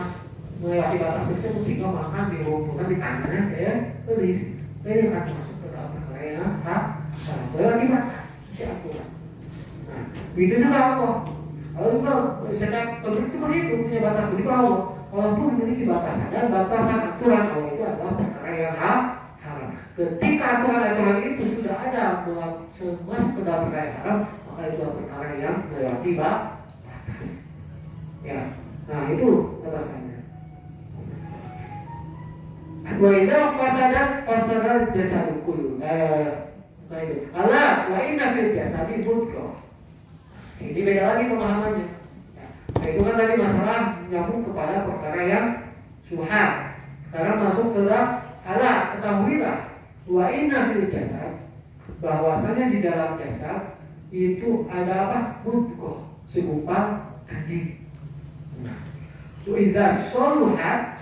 melewati batas tersebut sehingga makan di rumputan di tanahnya ya elis. Ini akan masuk ke dalam perkara hak, melewati batas si aturan. Nah, begitu juga Allah. Allah juga setiap pemilik itu begitu punya batas begitu Allah. Walaupun memiliki batasan dan batasan aturan Allah itu adalah perkara yang haram. Ketika aturan-aturan itu sudah ada masuk ke dalam perkara yang haram, maka itu adalah perkara yang melewati batas. Ya, nah itu batasannya. Wa idza fasadat jasadul kullu. Allah wa inna fil jasadi mudghah. Ini beda lagi pemahamannya. Nah, itu kan tadi masalah nyambung kepada perkara yang syubhat. Sekarang masuk ke Allah, ketahuilah wa inna fil jasad, bahwasanya di dalam jasad itu ada apa? Mudghah, segumpal daging. Nah, idza saluhat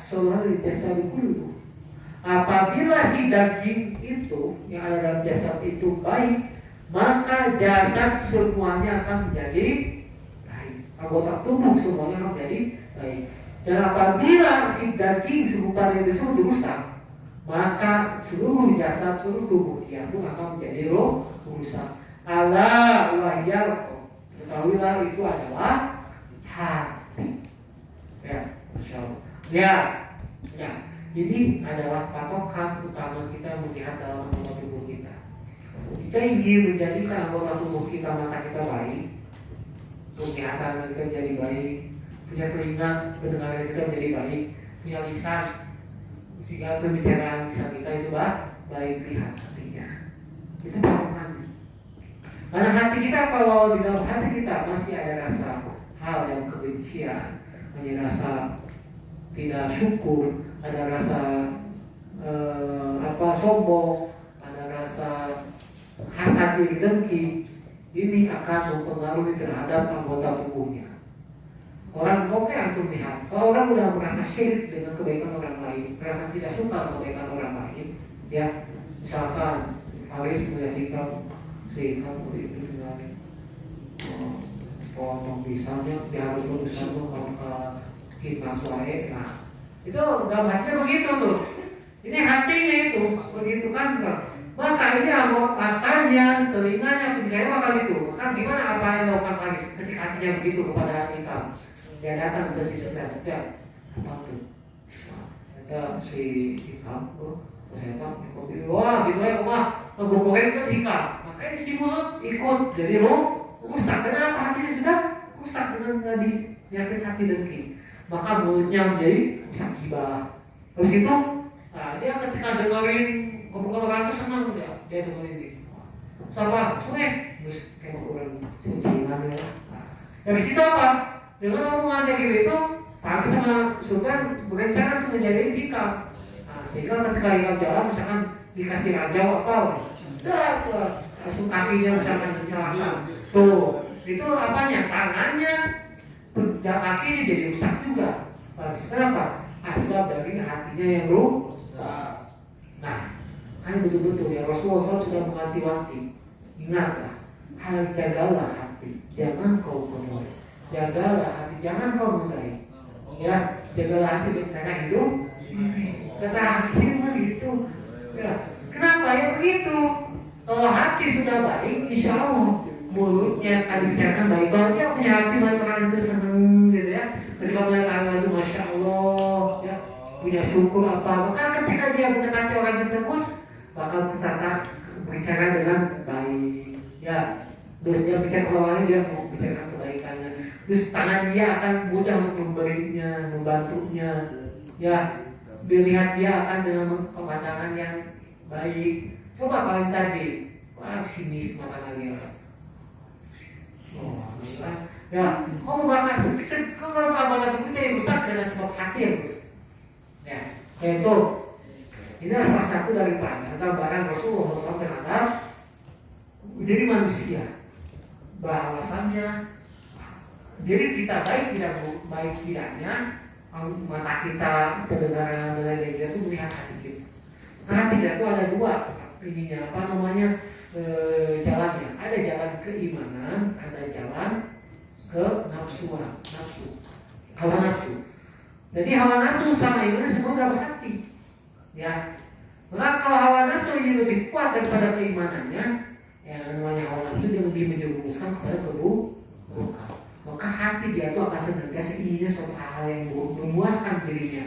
jasad kullu. Apabila si daging itu yang ada dalam jasad itu baik, maka jasad semuanya akan menjadi baik. Anggota tubuh semuanya akan menjadi baik. Dan apabila si daging segumpal yang tersebut rusak, maka seluruh jasad, seluruh tubuh dia pun akan menjadi rusak. Ala wahyal, ketahuilah itu adalah hati. Ya, Masya Allah. Ya. Ini adalah patokan utama kita melihat dalam anggota tubuh kita. Kita ingin menjadikan anggota tubuh kita, mata kita baik, penglihatan kita menjadi baik, punya telinga, pendengaran kita menjadi baik, punya lisan, sehingga pembicaraan lisan kita itu baik, lihat hatinya. Itu patokannya. Karena hati kita, kalau di dalam hati kita masih ada rasa hal yang kebencian, ada rasa tidak syukur, ada rasa sombong, ada rasa hasad iri dengki, ini akan mempengaruhi terhadap anggota tubuhnya. Orang oke antum lihat, kalau orang sudah merasa syirik dengan kebaikan orang lain, merasa tidak suka kebaikan orang lain, ya misalkan Faris melihat hikam, si hikam itu dengan potong pisangnya, dia harus berusaha kalau ke hikmah suai, nah itu dalam hatinya begitu tuh. Ini hatinya itu begitu kan? Maka ini matanya, telinganya, penjaya bakal itu. Maka gimana apa yang dilakukan Faris ketika hatinya begitu kepada hikam? Dia datang ke si Sufyan, apa tuh? Ada si hikam, saya tahu kopi, wah gitu ya, wah ngegogongin ke hikam. Makanya si mulut ikut jadi rusak. Kenapa hatinya sudah rusak dengan tadi penyakit hati dengki? Maka mulutnya menjadi sakibah. Habis itu, dia ketika dengerin kebukaan orang itu senang dia dengerin itu. Sabar, sungai, terus kayak orang cincingan ya. Dari situ apa? Dengan omongan kayak gitu, Pak sama Sultan berencana untuk menjadi hikam. Nah, sehingga ketika hikam jalan, misalkan dikasih raja apa, langsung kakinya misalkan dicelakan. Tuh, itu apanya? Tangannya. Kaki ini jadi rusak juga. Kenapa? Asbab dari hatinya yang rusak. Nah, kan betul-betul ya Rasulullah SAW sudah menganti-wanti. Ingatlah, jagalah hati, jangan kau kotori. Jagalah hati, jangan kau menodai. Ya, jagalah hati karena hidup. Kata hakim gitu. Ya, kenapa ya begitu? Kalau hati sudah baik, insya Allah mulutnya akan bicarakan baik. Kalau dia punya hati orang itu seneng gitu ya, ketika melihat orang itu masya Allah ya, punya syukur apa, maka ketika dia mendekati orang tersebut bakal bertata berbicara dengan baik, ya. Terus dia bicara kebaikannya, dia mau bicara kebaikannya. Terus tangan dia akan mudah untuk memberinya, membantunya, ya. Dilihat dia akan dengan pemandangan yang baik. Coba kalau yang tadi, wah sinis makan lagi orang. Oh, ya, kau bakal kau bakal itu jadi rusak dengan sebab hati ya, Gus. Ya, itu ini salah satu daripada gambaran Rasulullah SAW terhadap diri manusia. Bahwasannya diri kita baik tidaknya, mata kita, pendengaran dan lain-lain itu melihat hati kita. Karena tidak itu ada dua ininya jalannya. Ada jalan keimanan, ada jalan ke nafsuan, hawa nafsu. Jadi hawa nafsu sama iman semua dalam hati. Ya, maka kalau hawa nafsu ini lebih kuat daripada keimanannya, yang namanya hawa nafsu dia lebih menjerumuskan kepada keburukan. Maka hati dia itu akan senantiasa inginnya suatu hal yang memuaskan dirinya.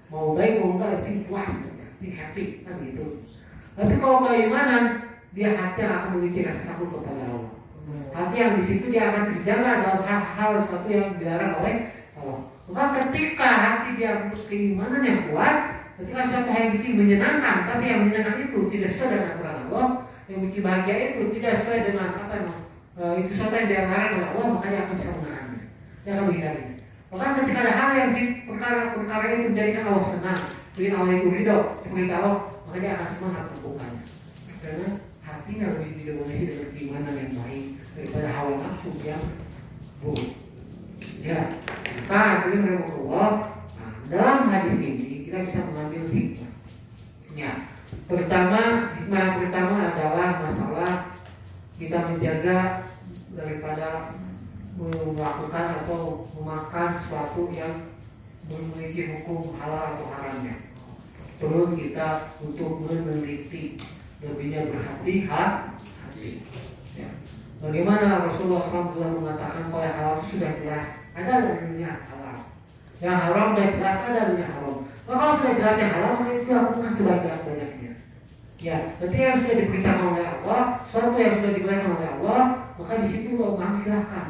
Mau baik mau enggak lebih puas, lebih happy kan gitu. Tapi kalau keimanan, dia hati yang akan memiliki rasa takut kepada Allah. Hati yang di situ dia akan terjaga dalam hal-hal sesuatu yang dilarang oleh Allah. Maka ketika hati dia keimanan yang kuat, ketika suatu hal yang bikin menyenangkan, tapi yang menyenangkan itu tidak sesuai dengan aturan Allah, yang bikin bahagia itu tidak sesuai dengan itu sesuatu yang dilarang oleh Allah, maka dia akan bisa menahannya, dia akan menghindarinya. Maka ketika ada hal yang perkara itu menjadikan Allah senang, bikin Allah itu ridho, seperti Allah, maka dia akan semangat melakukannya. Karena hatinya lebih didominasi dengan keimanan yang baik daripada hawa nafsu yang buruk. Ya, maka ini Allah. Dalam hadis ini kita bisa mengambil hikmah. Ya, hikmah yang pertama adalah masalah kita menjaga daripada melakukan atau memakan sesuatu yang memiliki hukum halal atau haramnya. Perlu kita untuk meneliti lebihnya berhati-hati. Ya. Bagaimana Rasulullah SAW mengatakan kalau yang halal sudah jelas ada namanya halal, yang haram sudah jelas ada namanya haram. Maka kalau sudah jelas yang halal maka itu lakukan sebanyak-banyaknya. Ya, berarti yang sudah diperintahkan oleh Allah, sesuatu yang sudah dibolehkan oleh Allah, maka di situ Allah silahkan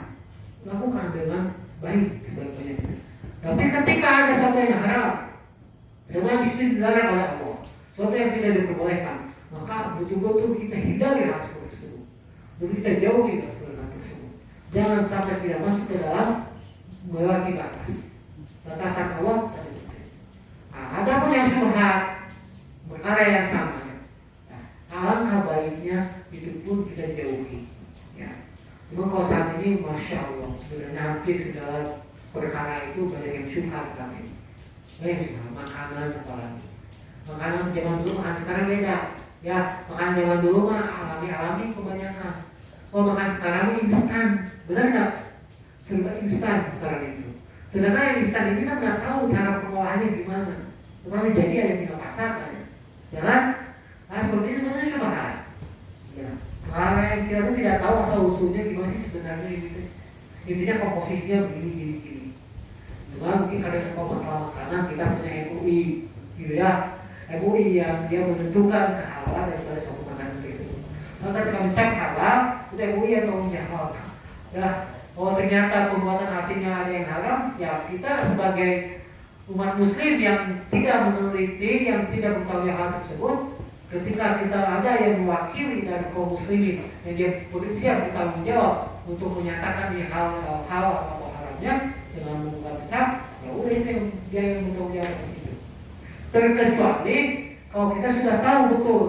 lakukan dengan baik sebanyak-banyaknya. Tapi ketika ada sesuatu yang haram, sesuatu yang dilarang oleh Allah, sesuatu yang tidak diperbolehkan, maka betul-betul kita hindari hal tersebut. Betul kita jauhi hal tersebut. Jangan sampai tidak masuk ke dalam melewati batasan Allah dan adapun yang syubhat, perkara yang sama, alangkah baiknya itu pun kita jauhi. Ya. Cuma kalau saat ini, masya Allah, sebenarnya hampir segala perkara itu banyak yang syubhat saat ini. Banyak syubhat, makanan apalagi. Makanan zaman dulu, makan sekarang beda. Ya, makanan zaman dulu mah alami kebanyakan. Kalau makan sekarang instan, benar nggak? Serba instan sekarang itu. Sedangkan yang instan ini kan nggak tahu cara pengolahannya gimana. Tetapi jadi ada tinggal pasar kan. Jalan, nah seperti itu sebenarnya syubhat. Ya, kalau yang kita tuh tidak tahu asal usulnya gimana sih sebenarnya gitu. Intinya komposisinya begini. Cuma mungkin karena kalau masalah makanan kita punya MUI, gitu ya. MUI yang dia menentukan kehalalan daripada suatu makanan tersebut. Maka ketika mencap halal, itu MUI yang tanggung jawab. Ya, kalau ternyata pembuatan hasilnya ada yang haram, ya kita sebagai umat muslim yang tidak meneliti, yang tidak mengetahui hal tersebut, ketika kita ada yang mewakili dari kaum muslimin yang dia siap bertanggung jawab untuk menyatakan hal atau haramnya dengan membuat cap, ya udah itu yang dia yang bertanggung jawab di situ. Terkecuali kalau kita sudah tahu betul,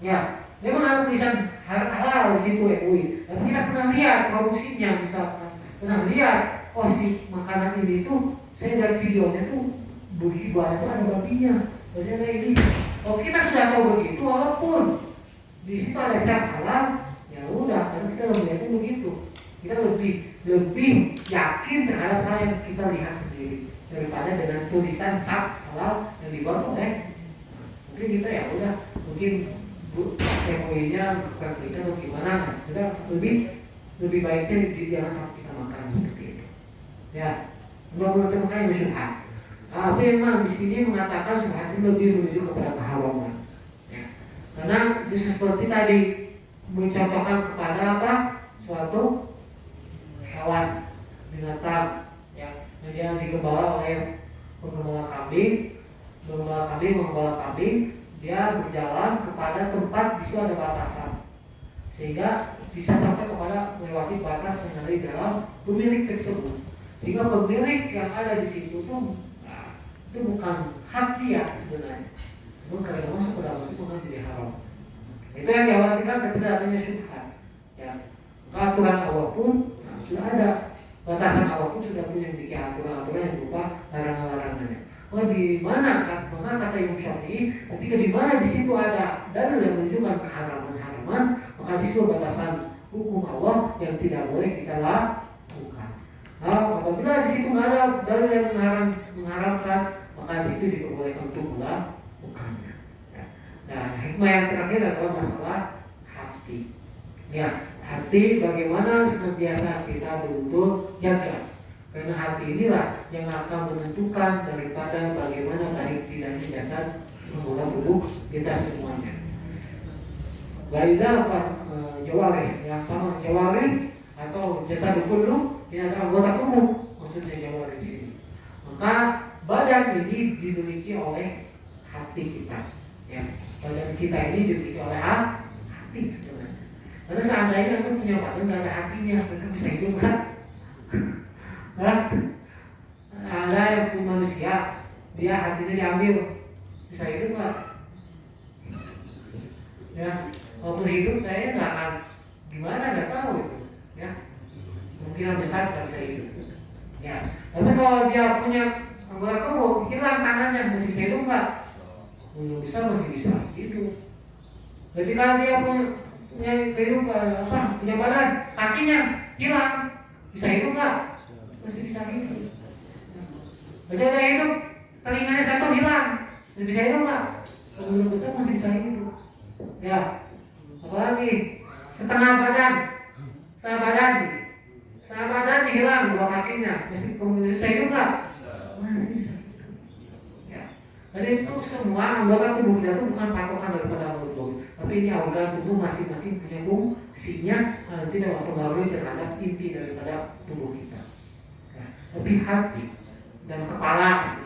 ya memang ada tulisan halal di situ MUI, tapi kita pernah lihat produksinya misalkan, pernah lihat oh si makanan ini tuh saya lihat videonya tuh begitu ada babinya, ada ini. Kalau kita sudah tahu begitu, walaupun di situ ada cap halal, ya udah, karena kita melihatnya begitu, kita lebih yakin terhadap hal yang kita lihat sendiri daripada dengan tulisan cap halal yang dibuat oleh. Mungkin kita ya udah, mungkin MUI-nya bukan kita atau gimana, kita lebih baiknya jangan sampai kita makan seperti itu. Ya, nggak mengerti makanya syubhat. Tapi memang di sini mengatakan syubhat itu lebih menuju kepada keharaman. Ya. Karena justru seperti tadi mencontohkan kepada apa? Suatu hewan, binatang, ya, yang dia digembala oleh penggembala kambing, dia berjalan kepada tempat di situ ada batasan, sehingga bisa sampai kepada melewati batas yang ada di dalam pemilik tersebut. Sehingga pemilik yang ada di situ tuh, nah, itu bukan hak dia sebenarnya. Cuma karena masuk ke dalam itu kan jadi haram. Itu yang dikhawatirkan ketika adanya syubhat. Ya, maka aturan Allah pun sudah ada, batasan Allah pun sudah punya bikin aturan-aturan yang berupa larangan-larangannya. Oh, di mana kan? Maka kata Imam Syafi'i, ketika di mana di situ ada dalil yang menunjukkan keharaman-haraman, maka di situ batasan hukum Allah yang tidak boleh kita lakukan. Nah, apabila di situ nggak ada dalil yang mengharamkan, maka di situ diperbolehkan untuk melakukannya. Ya. Nah, hikmah yang terakhir adalah masalah hati. Ya, hati bagaimana senantiasa kita betul jaga. Karena hati inilah yang akan menentukan daripada bagaimana tarik tidaknya jasad anggota tubuh kita semuanya. Waidah jawarih, yang sama jawarih atau jasad kullu ini adalah anggota tubuh, maksudnya jawarih di sini. Maka badan ini dimiliki oleh hati kita. Ya, badan kita ini dimiliki oleh hati sebenarnya. Karena seandainya aku punya badan nggak ada hatinya, mereka bisa hidup kan? Ada yang punya manusia, dia hatinya diambil, bisa hidup nggak? Ya, walaupun hidup kayaknya nggak akan gimana, nggak tahu itu. Ya, kemungkinan besar nggak bisa hidup. Ya, tapi kalau dia punya anggota tubuh, hilang tangannya, masih bisa hidup nggak? Belum bisa, masih bisa hidup. Ketika dia punya kehidupan, punya badan, kakinya hilang, bisa hidup nggak? Masih bisa hidup. Berarti ada hidup, telinganya satu hilang, masih bisa hidup nggak? Kemungkinan besar masih bisa hidup. Ya, apalagi setengah badan hilang, dua kakinya, masih kemungkinan bisa hidup nggak? Masih bisa hidup. Ya, jadi itu semua anggota tubuh kita itu bukan patokan daripada anggota tubuh, tapi ini anggota tubuh masing-masing punya fungsinya, tidak mempengaruhi terhadap inti daripada tubuh kita. Tapi hati dan kepala,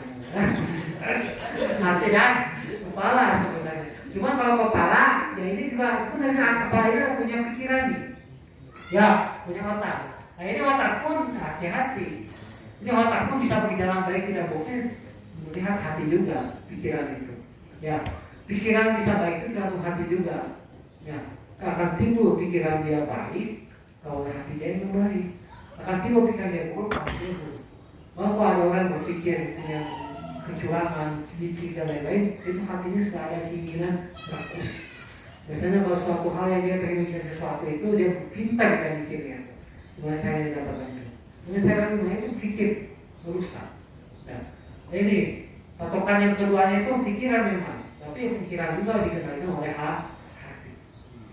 hati dan kepala sebenarnya. Cuma kalau kepala, ya ini juga sebenarnya kepala ini punya pikiran nih, ya punya otak. Nah ini otak pun hati-hati. Ini otak pun bisa berjalan baik tidak boleh melihat hati juga pikiran itu. Ya pikiran bisa baik itu tergantung hati juga. Ya akan timbul pikiran dia baik kalau hati dia yang baik. Akan timbul pikiran dia buruk kalau dia buruk. Kalau ada orang berpikir yang kecurangan, sedikit dan lain-lain, itu hatinya sudah ada keinginan rakus. Biasanya kalau suatu hal yang dia pengen mikir sesuatu itu, dia pintar kan mikirnya. Gimana caranya dapatkannya? Dengan cara itu pikir, merusak. Nah, ini patokan yang keduanya itu pikiran memang, tapi pikiran juga dikendalikan oleh hati.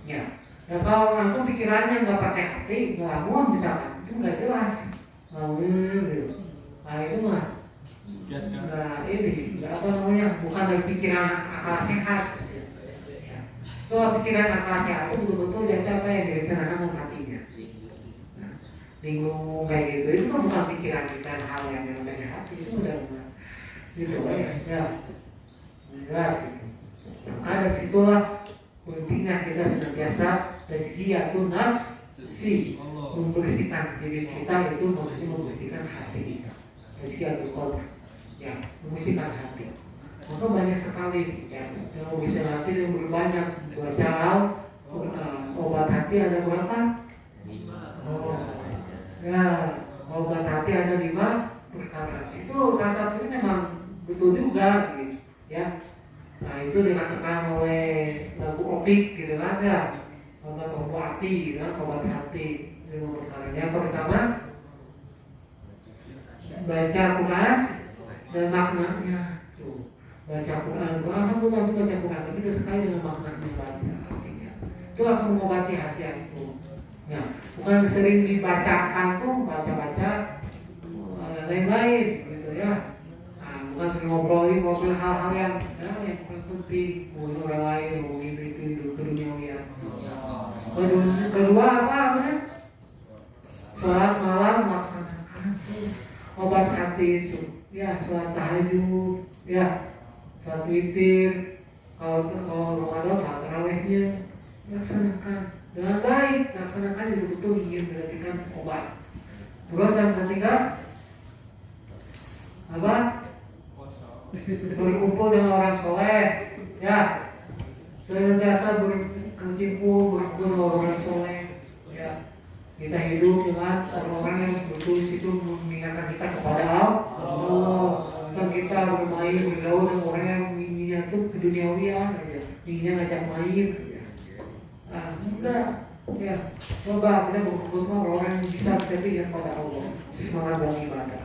Ya, nah kalau antum pikirannya nggak pakai hati, ngelamun misalkan, itu nggak jelas. Ngelamun gitu. Nah itu mah, nah ini apa namanya, bukan dari pikiran akal sehat. Kalau pikiran akal sehat itu betul-betul dia apa yang direncanakan oleh hatinya. Nah, bingung kayak gitu, itu kan bukan pikiran kita, hal yang memang dari hati itu udah gitu ya, jelas gitu. Maka dari situlah pentingnya kita senantiasa tazkiyatun nafsi, membersihkan diri kita, itu maksudnya membersihkan hati kita. Tazkiyatul qalb, ya, membersihkan hati. Maka banyak sekali ya, yang membersihkan hati yang berbanyak. Baca obat hati ada berapa? 5. Oh, ya, obat hati ada 5 perkara. Itu salah satunya memang betul juga, gitu, ya. Nah itu dikatakan oleh lagu Opik, gitu kan ya. Obat hati, gitu, obat hati 5 perkara. Yang pertama, baca Quran dan maknanya. Tuh, baca Quran, alhamdulillah itu baca Quran, tapi itu sekali dengan maknanya baca artinya. Itu akan mengobati hati itu. Ya, bukan sering dibacakan tuh baca-baca lain-lain gitu ya. Nah, bukan sering ngobrol hal-hal yang penting, ngomongin orang lain, ngomongin itu ke dunia sholat tahajud, ya, sholat witir, kalau Ramadan sholat tarawihnya, laksanakan dengan baik, laksanakan betul-betul ingin mendapatkan obat. Terus yang ketiga, apa? Berkumpul dengan orang soleh, ya, senantiasa berkecimpung, berkumpul dengan orang soleh, ya. Kita hidup dengan orang-orang yang betul di situ mengingatkan kita kepada Allah. Dan kita bermain, bergaul dengan orang yang inginnya tuh keduniawian aja, inginnya ngajak main. Nah, udah, ya, coba kita berkumpul sama orang yang bisa kita ingat pada Allah, semangat dalam ibadah.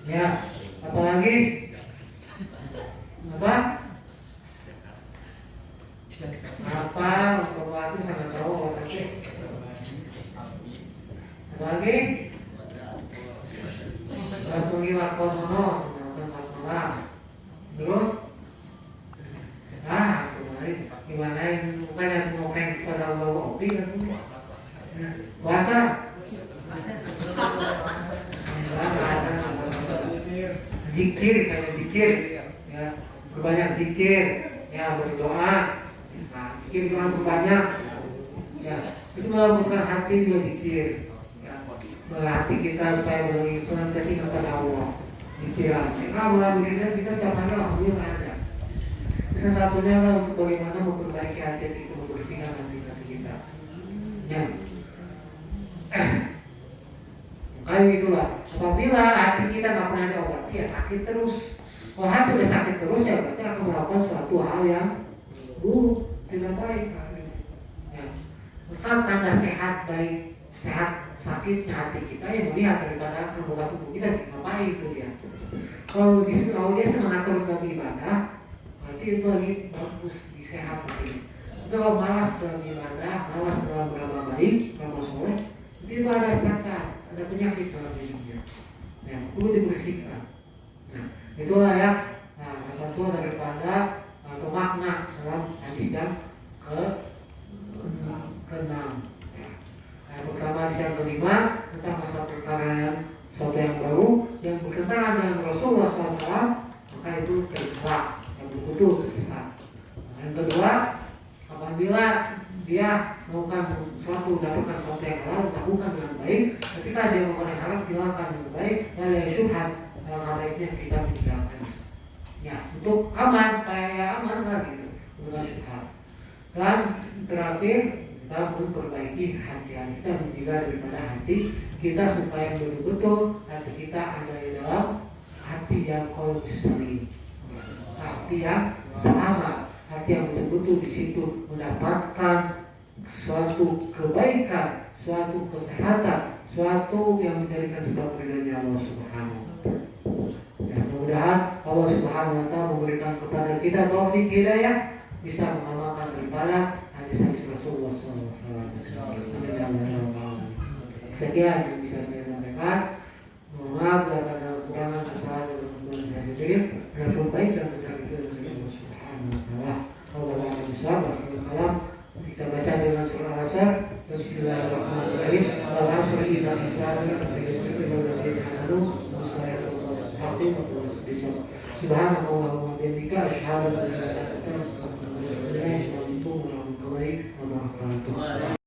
Ya, apalagi apa? Untuk waktu sangat tahu lagi. Apalagi pengilat konsono selamat malam. Terus, kemarin gimana ini bukannya ngomong pada Allah kopi kan? Puasa. Zikir kayak zikir, ya, berbanyak zikir, ya, berdoa, nah, zikir doa berbanyak, ya, itu melambungkan hati juga zikir, ya, hati kita supaya senantiasa ingat pada Allah, zikirannya. Nah, alhamdulillah kita setiap hari alhamdulillah ada. Bisa satunya lah untuk bagaimana memperbaiki hati kita, membersihkan hati kita, ya. Kayak itulah. Apabila hati kita nggak pernah diobati, ya sakit terus. Kalau hati udah sakit terus, ya berarti akan melakukan suatu hal yang buruk, tidak baik. Ya. Maka tanda sehat baik, sehat sakitnya hati kita yang melihat daripada anggota tubuh kita ngapain itu dia. Kalau dia semangat terus dalam ibadah, berarti itu lagi bagus, disehat hati. Tapi kalau malas dalam ibadah, malas dalam beramal baik, beramal soleh, itu ada cacat, ada penyakit dalam dirinya yang perlu dibersihkan. Nah, itulah ya, satu daripada atau makna dalam hadis yang ke-6. Yang pertama, hadis yang kelima tentang masalah perkara yang suatu yang baru yang bertentangan dengan Rasulullah SAW, maka itu terjebak, yang betul tersesat. Yang kedua, apabila dia melakukan sesuatu, mendapatkan sesuatu yang halal, lakukan dengan baik. Ketika dia melakukan yang haram, tinggalkan dengan baik. Dan yang syubhat, hal baiknya kita tinggalkan. Ya, untuk aman, supaya ya aman lah gitu, dengan syubhat. Dan terakhir, kita memperbaiki hati kita, menjaga daripada hati kita supaya betul-betul hati kita ada di dalam hati yang qalb salim, hati yang selamat. Hati yang betul-betul di situ mendapatkan suatu kebaikan, suatu kesehatan, suatu yang menjadikan sebab ridhonya Allah Subhanahu wa Ta'ala. Ya, mudah-mudahan Allah Subhanahu wa Ta'ala memberikan kepada kita taufik hidayah bisa mengamalkan daripada hadis-hadis Rasulullah SAW. Sekian yang bisa saya sampaikan. Mohon maaf bila ada kekurangan, kesalahan dan kekurangan saya sendiri. Dan kebaikan dari Allah Subhanahu wa Ta'ala. Kita baca dengan surah Al-Asr. Bismillahirrahmanirrahim. Al-Asr innal insana lafi khusr illa alladziina aamanu wa Subhanallahumma wa bihamdika asyhadu an la ilaha illa anta astaghfiruka wa atubu ilaik. Assalamualaikum warahmatullahi wabarakatuh.